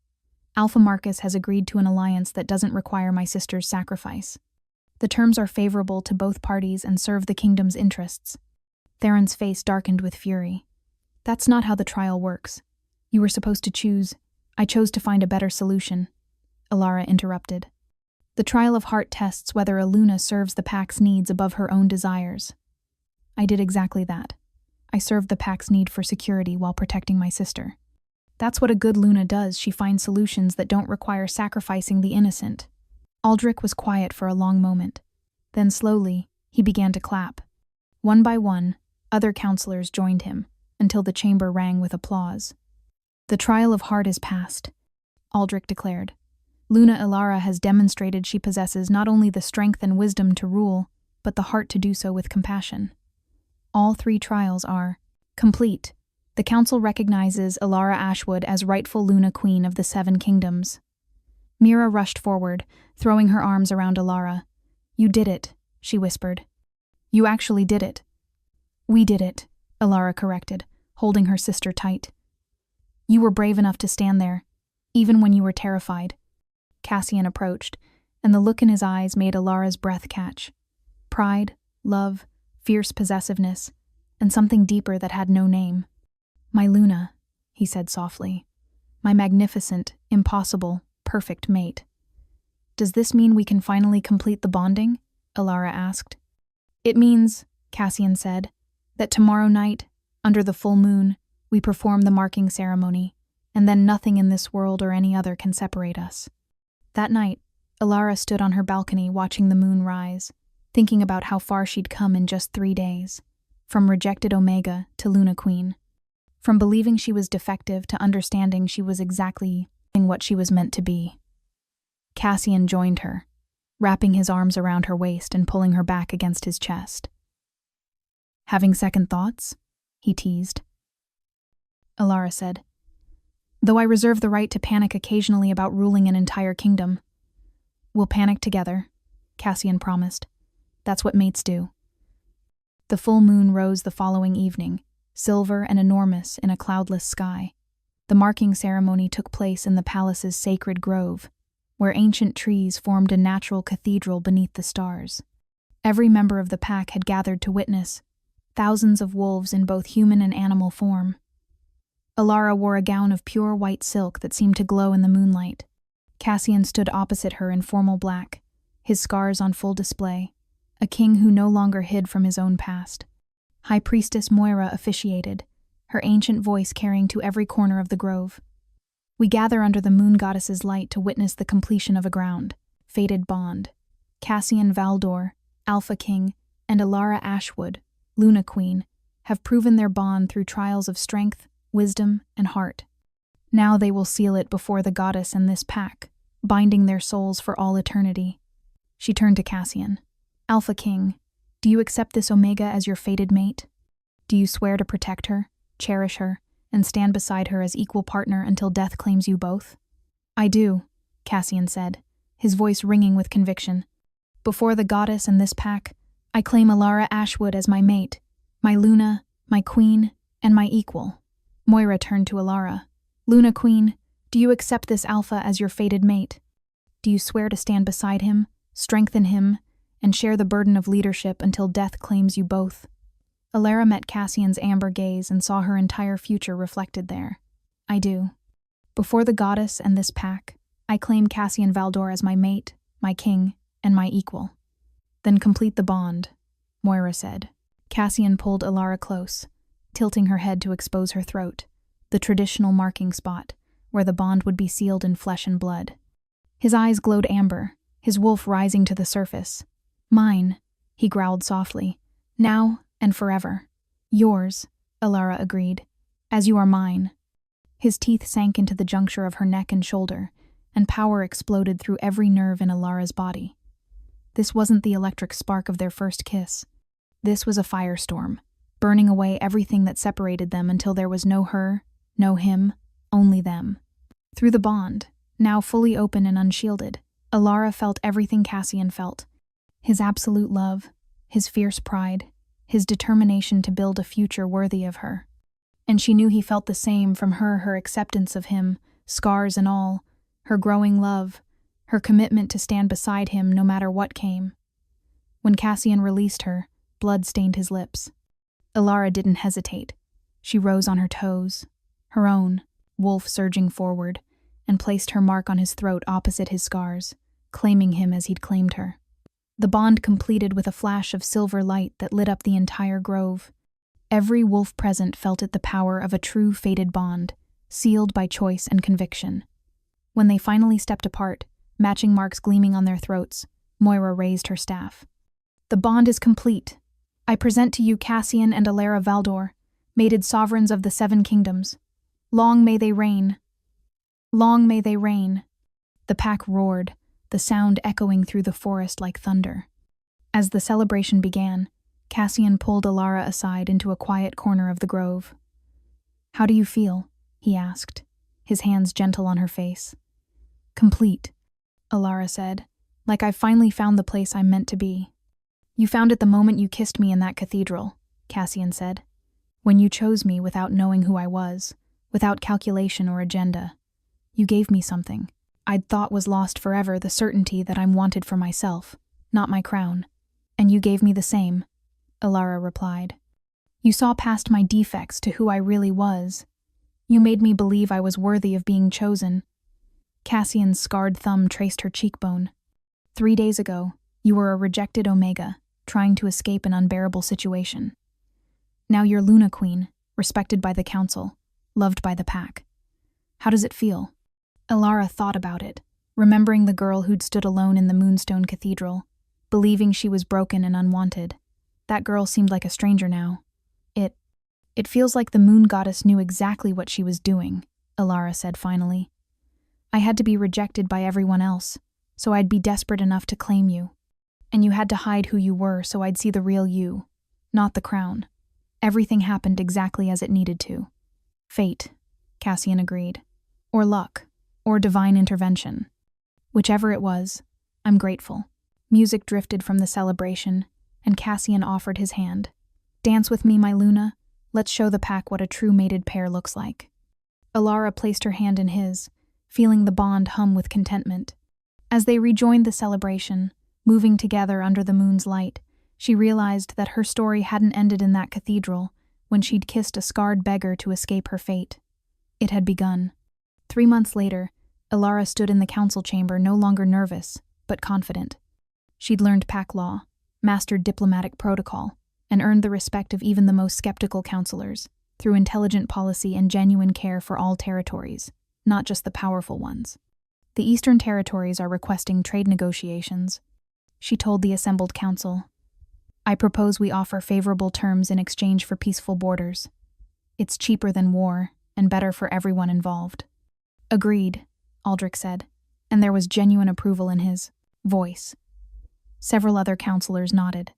Alpha Marcus has agreed to an alliance that doesn't require my sister's sacrifice. The terms are favorable to both parties and serve the kingdom's interests. Theron's face darkened with fury. That's not how the trial works. You were supposed to choose. I chose to find a better solution. Elara interrupted. The trial of heart tests whether a Luna serves the pack's needs above her own desires. I did exactly that. I served the pack's need for security while protecting my sister. That's what a good Luna does. She finds solutions that don't require sacrificing the innocent. Aldrich was quiet for a long moment. Then slowly, he began to clap. One by one, other counselors joined him, until the chamber rang with applause. The trial of heart is past, Aldrich declared. Luna Elara has demonstrated she possesses not only the strength and wisdom to rule, but the heart to do so with compassion. All 3 trials are complete. The council recognizes Elara Ashwood as rightful Luna Queen of the 7 Kingdoms. Mira rushed forward, throwing her arms around Elara. "You did it," she whispered. "You actually did it." "We did it," Elara corrected, holding her sister tight. "You were brave enough to stand there, even when you were terrified." Cassian approached, and the look in his eyes made Elara's breath catch. Pride, love, fierce possessiveness, and something deeper that had no name. "My Luna," he said softly. "My magnificent, impossible, perfect mate." "Does this mean we can finally complete the bonding?" Elara asked. "It means," Cassian said, "that tomorrow night, under the full moon, we perform the marking ceremony, and then nothing in this world or any other can separate us." That night, Elara stood on her balcony watching the moon rise, thinking about how far she'd come in just 3 days, from rejected Omega to Luna Queen, from believing she was defective to understanding she was exactly what she was meant to be. Cassian joined her, wrapping his arms around her waist and pulling her back against his chest. "Having second thoughts?" he teased. Elara said, "Though I reserve the right to panic occasionally about ruling an entire kingdom." "We'll panic together," Cassian promised. "That's what mates do." The full moon rose the following evening, silver and enormous in a cloudless sky. The marking ceremony took place in the palace's sacred grove, where ancient trees formed a natural cathedral beneath the stars. Every member of the pack had gathered to witness, thousands of wolves in both human and animal form. Elara wore a gown of pure white silk that seemed to glow in the moonlight. Cassian stood opposite her in formal black, his scars on full display, a king who no longer hid from his own past. High Priestess Moira officiated, her ancient voice carrying to every corner of the grove. "We gather under the moon goddess's light to witness the completion of a ground, fated bond. Cassian Valdor, Alpha King, and Elara Ashwood, Luna Queen, have proven their bond through trials of strength, wisdom, and heart. Now they will seal it before the goddess and this pack, binding their souls for all eternity." She turned to Cassian. "Alpha King, do you accept this Omega as your fated mate? Do you swear to protect her, cherish her, and stand beside her as equal partner until death claims you both?" "I do," Cassian said, his voice ringing with conviction. "Before the goddess and this pack, I claim Elara Ashwood as my mate, my Luna, my queen, and my equal." Moira turned to Elara. "Luna Queen, do you accept this Alpha as your fated mate? Do you swear to stand beside him, strengthen him, and share the burden of leadership until death claims you both?" Elara met Cassian's amber gaze and saw her entire future reflected there. "I do. Before the goddess and this pack, I claim Cassian Valdor as my mate, my king, and my equal." "Then complete the bond," Moira said. Cassian pulled Elara close, tilting her head to expose her throat, the traditional marking spot, where the bond would be sealed in flesh and blood. His eyes glowed amber, his wolf rising to the surface. "Mine," he growled softly. "Now and forever." "Yours," Elara agreed, "as you are mine." His teeth sank into the juncture of her neck and shoulder, and power exploded through every nerve in Elara's body. This wasn't the electric spark of their first kiss. This was a firestorm, burning away everything that separated them until there was no her, no him, only them. Through the bond, now fully open and unshielded, Elara felt everything Cassian felt. His absolute love, his fierce pride, his determination to build a future worthy of her. And she knew he felt the same from her acceptance of him, scars and all, her growing love, her commitment to stand beside him no matter what came. When Cassian released her, blood stained his lips. Elara didn't hesitate. She rose on her toes, her own, wolf surging forward, and placed her mark on his throat opposite his scars, claiming him as he'd claimed her. The bond completed with a flash of silver light that lit up the entire grove. Every wolf present felt it the power of a true fated bond, sealed by choice and conviction. When they finally stepped apart, matching marks gleaming on their throats, Moira raised her staff. "The bond is complete. I present to you Cassian and Elara Valdor, mated sovereigns of the 7 Kingdoms. Long may they reign. Long may they reign." The pack roared, the sound echoing through the forest like thunder. As the celebration began, Cassian pulled Elara aside into a quiet corner of the grove. "How do you feel?" he asked, his hands gentle on her face. "Complete," Elara said, "like I've finally found the place I'm meant to be." "You found it the moment you kissed me in that cathedral," Cassian said. "When you chose me without knowing who I was, without calculation or agenda. You gave me something I'd thought was lost forever, the certainty that I'm wanted for myself, not my crown. And you gave me the same," Elara replied. "You saw past my defects to who I really was. You made me believe I was worthy of being chosen." Cassian's scarred thumb traced her cheekbone. 3 days ago, you were a rejected Omega, trying to escape an unbearable situation. Now you're Luna Queen, respected by the Council, loved by the Pack. How does it feel?" Elara thought about it, remembering the girl who'd stood alone in the Moonstone Cathedral, believing she was broken and unwanted. That girl seemed like a stranger now. It feels like the moon goddess knew exactly what she was doing," Elara said finally. "I had to be rejected by everyone else, so I'd be desperate enough to claim you. And you had to hide who you were so I'd see the real you, not the crown. Everything happened exactly as it needed to." "Fate," Cassian agreed. "Or luck, or divine intervention. Whichever it was, I'm grateful." Music drifted from the celebration, and Cassian offered his hand. "Dance with me, my Luna. Let's show the Pack what a true mated pair looks like." Elara placed her hand in his, feeling the bond hum with contentment. As they rejoined the celebration, moving together under the moon's light, she realized that her story hadn't ended in that cathedral when she'd kissed a scarred beggar to escape her fate. It had begun. 3 months later, Elara stood in the council chamber no longer nervous, but confident. She'd learned Pack law, mastered diplomatic protocol, and earned the respect of even the most skeptical counselors through intelligent policy and genuine care for all territories, not just the powerful ones. "The Eastern Territories are requesting trade negotiations," she told the assembled council. "I propose we offer favorable terms in exchange for peaceful borders. It's cheaper than war, and better for everyone involved." "Agreed," Aldrich said, and there was genuine approval in his voice. Several other counselors nodded.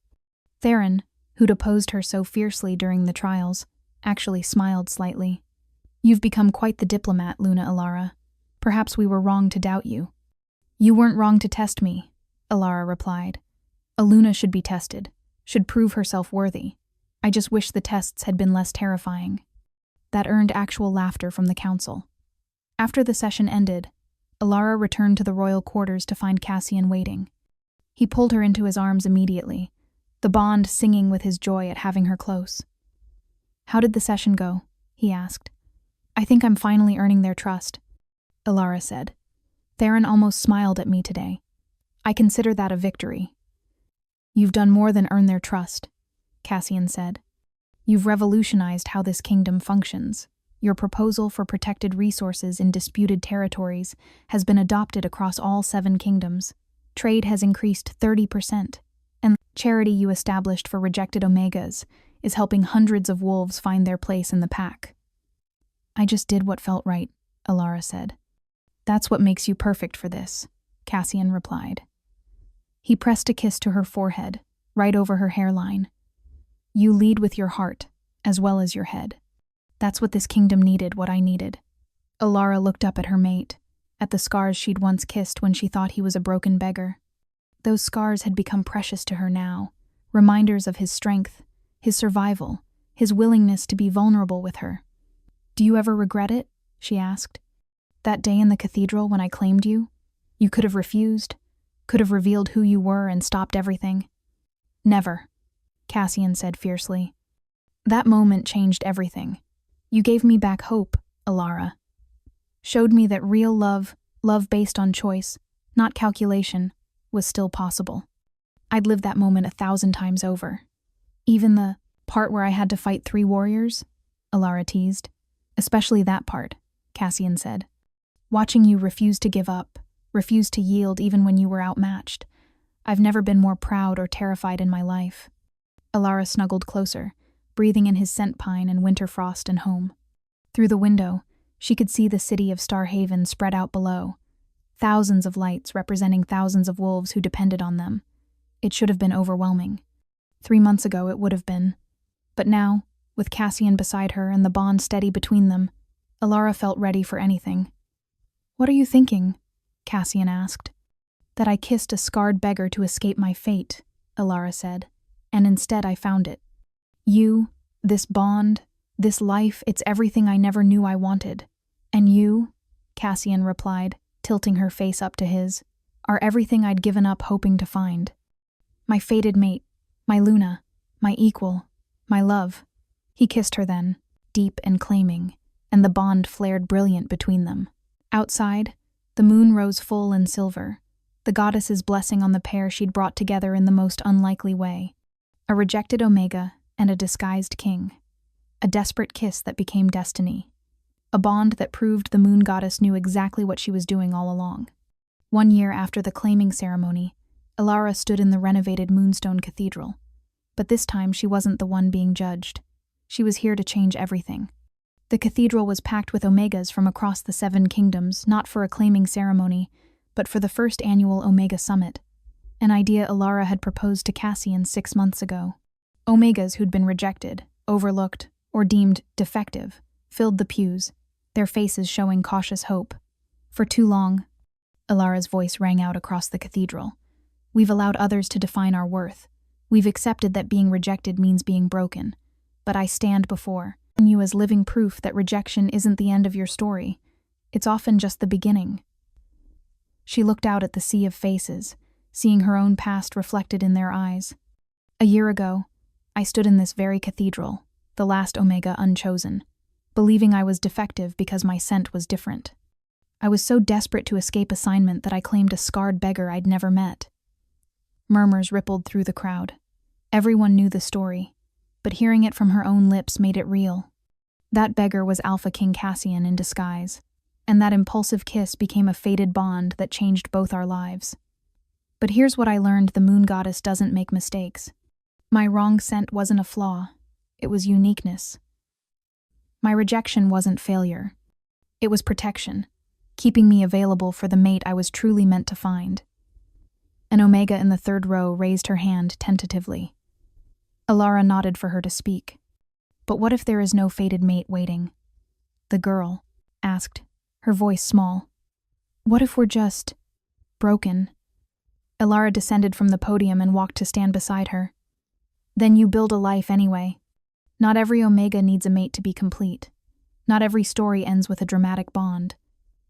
Theron, who'd opposed her so fiercely during the trials, actually smiled slightly. "You've become quite the diplomat, Luna Elara. Perhaps we were wrong to doubt you." "You weren't wrong to test me," Elara replied. "A Luna should be tested, should prove herself worthy. I just wish the tests had been less terrifying." That earned actual laughter from the council. After the session ended, Elara returned to the royal quarters to find Cassian waiting. He pulled her into his arms immediately, the bond singing with his joy at having her close. "How did the session go?" he asked. "I think I'm finally earning their trust," Elara said. "Theron almost smiled at me today. I consider that a victory." "You've done more than earn their trust," Cassian said. "You've revolutionized how this kingdom functions. Your proposal for protected resources in disputed territories has been adopted across all 7 kingdoms. Trade has increased 30%, and the charity you established for rejected Omegas is helping hundreds of wolves find their place in the Pack." "I just did what felt right," Elara said. "That's what makes you perfect for this," Cassian replied. He pressed a kiss to her forehead, right over her hairline. "You lead with your heart, as well as your head. That's what this kingdom needed, what I needed." Elara looked up at her mate, at the scars she'd once kissed when she thought he was a broken beggar. Those scars had become precious to her now, reminders of his strength, his survival, his willingness to be vulnerable with her. "Do you ever regret it?" she asked. "That day in the cathedral when I claimed you? You could have refused, could have revealed who you were and stopped everything." "Never," Cassian said fiercely. "That moment changed everything. You gave me back hope, Elara. Showed me that real love based on choice, not calculation, was still possible. I'd live that moment 1,000 times over. Even the part where I had to fight 3 warriors?" Elara teased. "Especially that part," Cassian said. "Watching you refuse to give up, refuse to yield even when you were outmatched. I've never been more proud or terrified in my life." Elara snuggled closer, breathing in his scent pine and winter frost and home. Through the window, she could see the city of Starhaven spread out below, thousands of lights representing thousands of wolves who depended on them. It should have been overwhelming. 3 months ago it would have been. But now, with Cassian beside her and the bond steady between them, Elara felt ready for anything. "What are you thinking?" Cassian asked. "That I kissed a scarred beggar to escape my fate," Elara said, "and instead I found it. You, this bond, this life, it's everything I never knew I wanted. And you," Cassian replied, tilting her face up to his, "are everything I'd given up hoping to find. My fated mate, my Luna, my equal, my love." He kissed her then, deep and claiming, and the bond flared brilliant between them. Outside, the moon rose full and silver, the goddess's blessing on the pair she'd brought together in the most unlikely way. A rejected Omega and a disguised king. A desperate kiss that became destiny. A bond that proved the moon goddess knew exactly what she was doing all along. 1 year after the claiming ceremony, Elara stood in the renovated Moonstone Cathedral. But this time she wasn't the one being judged. She was here to change everything. The cathedral was packed with Omegas from across the 7 kingdoms, not for a claiming ceremony, but for the first annual Omega Summit, an idea Elara had proposed to Cassian 6 months ago. Omegas who'd been rejected, overlooked, or deemed defective filled the pews, their faces showing cautious hope. "For too long," Elara's voice rang out across the cathedral, "we've allowed others to define our worth. We've accepted that being rejected means being broken. But I stand before you as living proof that rejection isn't the end of your story. It's often just the beginning." She looked out at the sea of faces, seeing her own past reflected in their eyes. "A year ago, I stood in this very cathedral, the last Omega unchosen, believing I was defective because my scent was different. I was so desperate to escape assignment that I claimed a scarred beggar I'd never met." Murmurs rippled through the crowd. Everyone knew the story, but hearing it from her own lips made it real. That beggar was Alpha King Cassian in disguise, and that impulsive kiss became a fated bond that changed both our lives. But here's what I learned: the moon goddess doesn't make mistakes. My wrong scent wasn't a flaw, it was uniqueness. My rejection wasn't failure, it was protection, keeping me available for the mate I was truly meant to find. An Omega in the 3rd row raised her hand tentatively. Elara nodded for her to speak. "But what if there is no fated mate waiting?" the girl asked, her voice small. "What if we're just broken?" Elara descended from the podium and walked to stand beside her. "Then you build a life anyway. Not every Omega needs a mate to be complete. Not every story ends with a dramatic bond.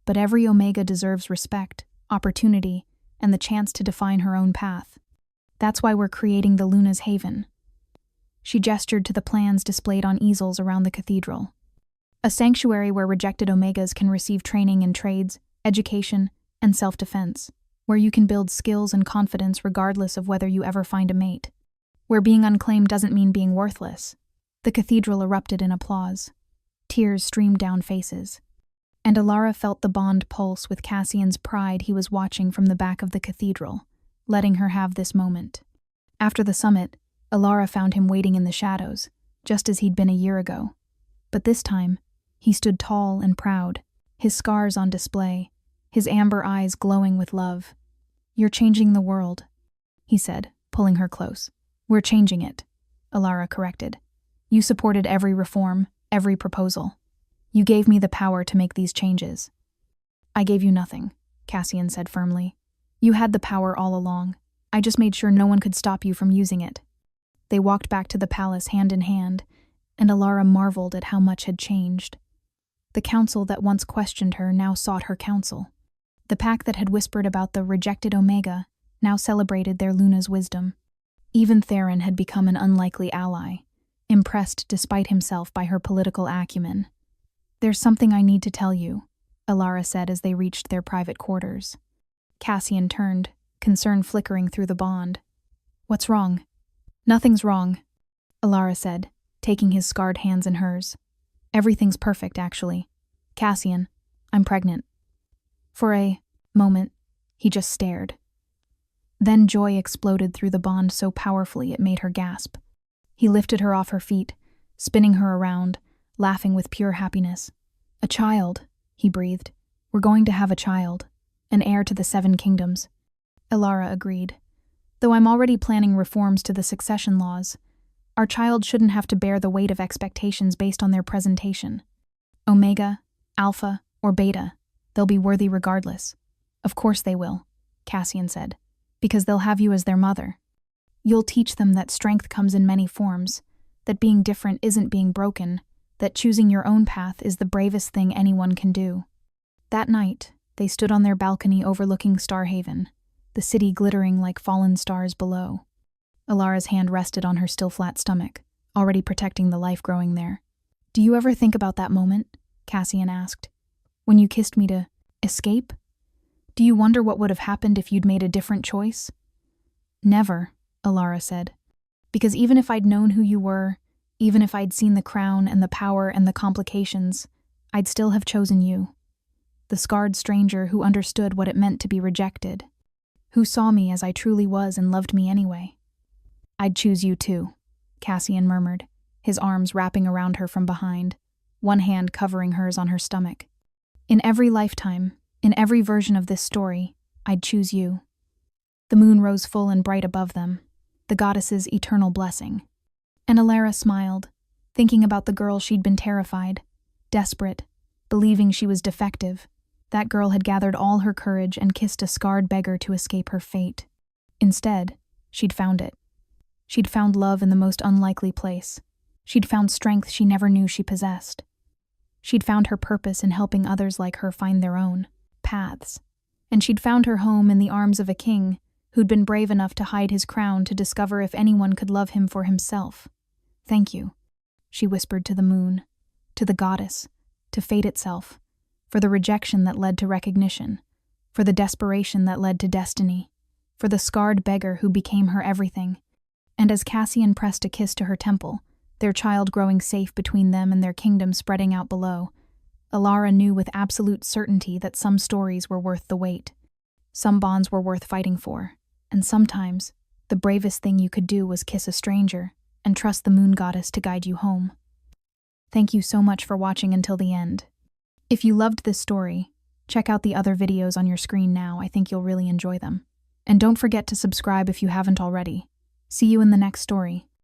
But every Omega deserves respect, opportunity, and the chance to define her own path. That's why we're creating the Luna's Haven." She gestured to the plans displayed on easels around the cathedral. "A sanctuary where rejected Omegas can receive training in trades, education, and self-defense. Where you can build skills and confidence regardless of whether you ever find a mate. Where being unclaimed doesn't mean being worthless." The cathedral erupted in applause. Tears streamed down faces. And Elara felt the bond pulse with Cassian's pride he was watching from the back of the cathedral, letting her have this moment. After the summit, Elara found him waiting in the shadows, just as he'd been a year ago. But this time, he stood tall and proud, his scars on display, his amber eyes glowing with love. "You're changing the world," he said, pulling her close. "We're changing it," Elara corrected. "You supported every reform, every proposal. You gave me the power to make these changes." "I gave you nothing," Cassian said firmly. "You had the power all along. I just made sure no one could stop you from using it." They walked back to the palace hand in hand, and Elara marveled at how much had changed. The council that once questioned her now sought her counsel. The pack that had whispered about the rejected Omega now celebrated their Luna's wisdom. Even Theron had become an unlikely ally, impressed despite himself by her political acumen. "There's something I need to tell you," Elara said as they reached their private quarters. Cassian turned, concern flickering through the bond. "What's wrong?" "Nothing's wrong," Elara said, taking his scarred hands in hers. "Everything's perfect, actually. Cassian, I'm pregnant." For a moment, he just stared. Then joy exploded through the bond so powerfully it made her gasp. He lifted her off her feet, spinning her around, laughing with pure happiness. "A child," he breathed. "We're going to have a child, an heir to the 7 kingdoms." Elara agreed. Though I'm already planning reforms to the succession laws, our child shouldn't have to bear the weight of expectations based on their presentation. Omega, Alpha, or Beta, they'll be worthy regardless. Of course they will, Cassian said, because they'll have you as their mother. You'll teach them that strength comes in many forms, that being different isn't being broken, that choosing your own path is the bravest thing anyone can do. That night, they stood on their balcony overlooking Starhaven, the city glittering like fallen stars below. Elara's hand rested on her still flat stomach, already protecting the life growing there. "Do you ever think about that moment?" Cassian asked. "When you kissed me to escape? Do you wonder what would have happened if you'd made a different choice?" "Never," Elara said. "Because even if I'd known who you were, even if I'd seen the crown and the power and the complications, I'd still have chosen you. The scarred stranger who understood what it meant to be rejected, who saw me as I truly was and loved me anyway." "I'd choose you too," Cassian murmured, his arms wrapping around her from behind, one hand covering hers on her stomach. "In every lifetime, in every version of this story, I'd choose you." The moon rose full and bright above them, the goddess's eternal blessing. And Elara smiled, thinking about the girl she'd been terrified, desperate, believing she was defective. That girl had gathered all her courage and kissed a scarred beggar to escape her fate. Instead, she'd found it. She'd found love in the most unlikely place. She'd found strength she never knew she possessed. She'd found her purpose in helping others like her find their own paths. And she'd found her home in the arms of a king who'd been brave enough to hide his crown to discover if anyone could love him for himself. "Thank you," she whispered to the moon, to the goddess, to fate itself, for the rejection that led to recognition, for the desperation that led to destiny, for the scarred beggar who became her everything. And as Cassian pressed a kiss to her temple, their child growing safe between them and their kingdom spreading out below, Elara knew with absolute certainty that some stories were worth the wait. Some bonds were worth fighting for, and sometimes the bravest thing you could do was kiss a stranger and trust the moon goddess to guide you home. Thank you so much for watching until the end. If you loved this story, check out the other videos on your screen now. I think you'll really enjoy them. And don't forget to subscribe if you haven't already. See you in the next story.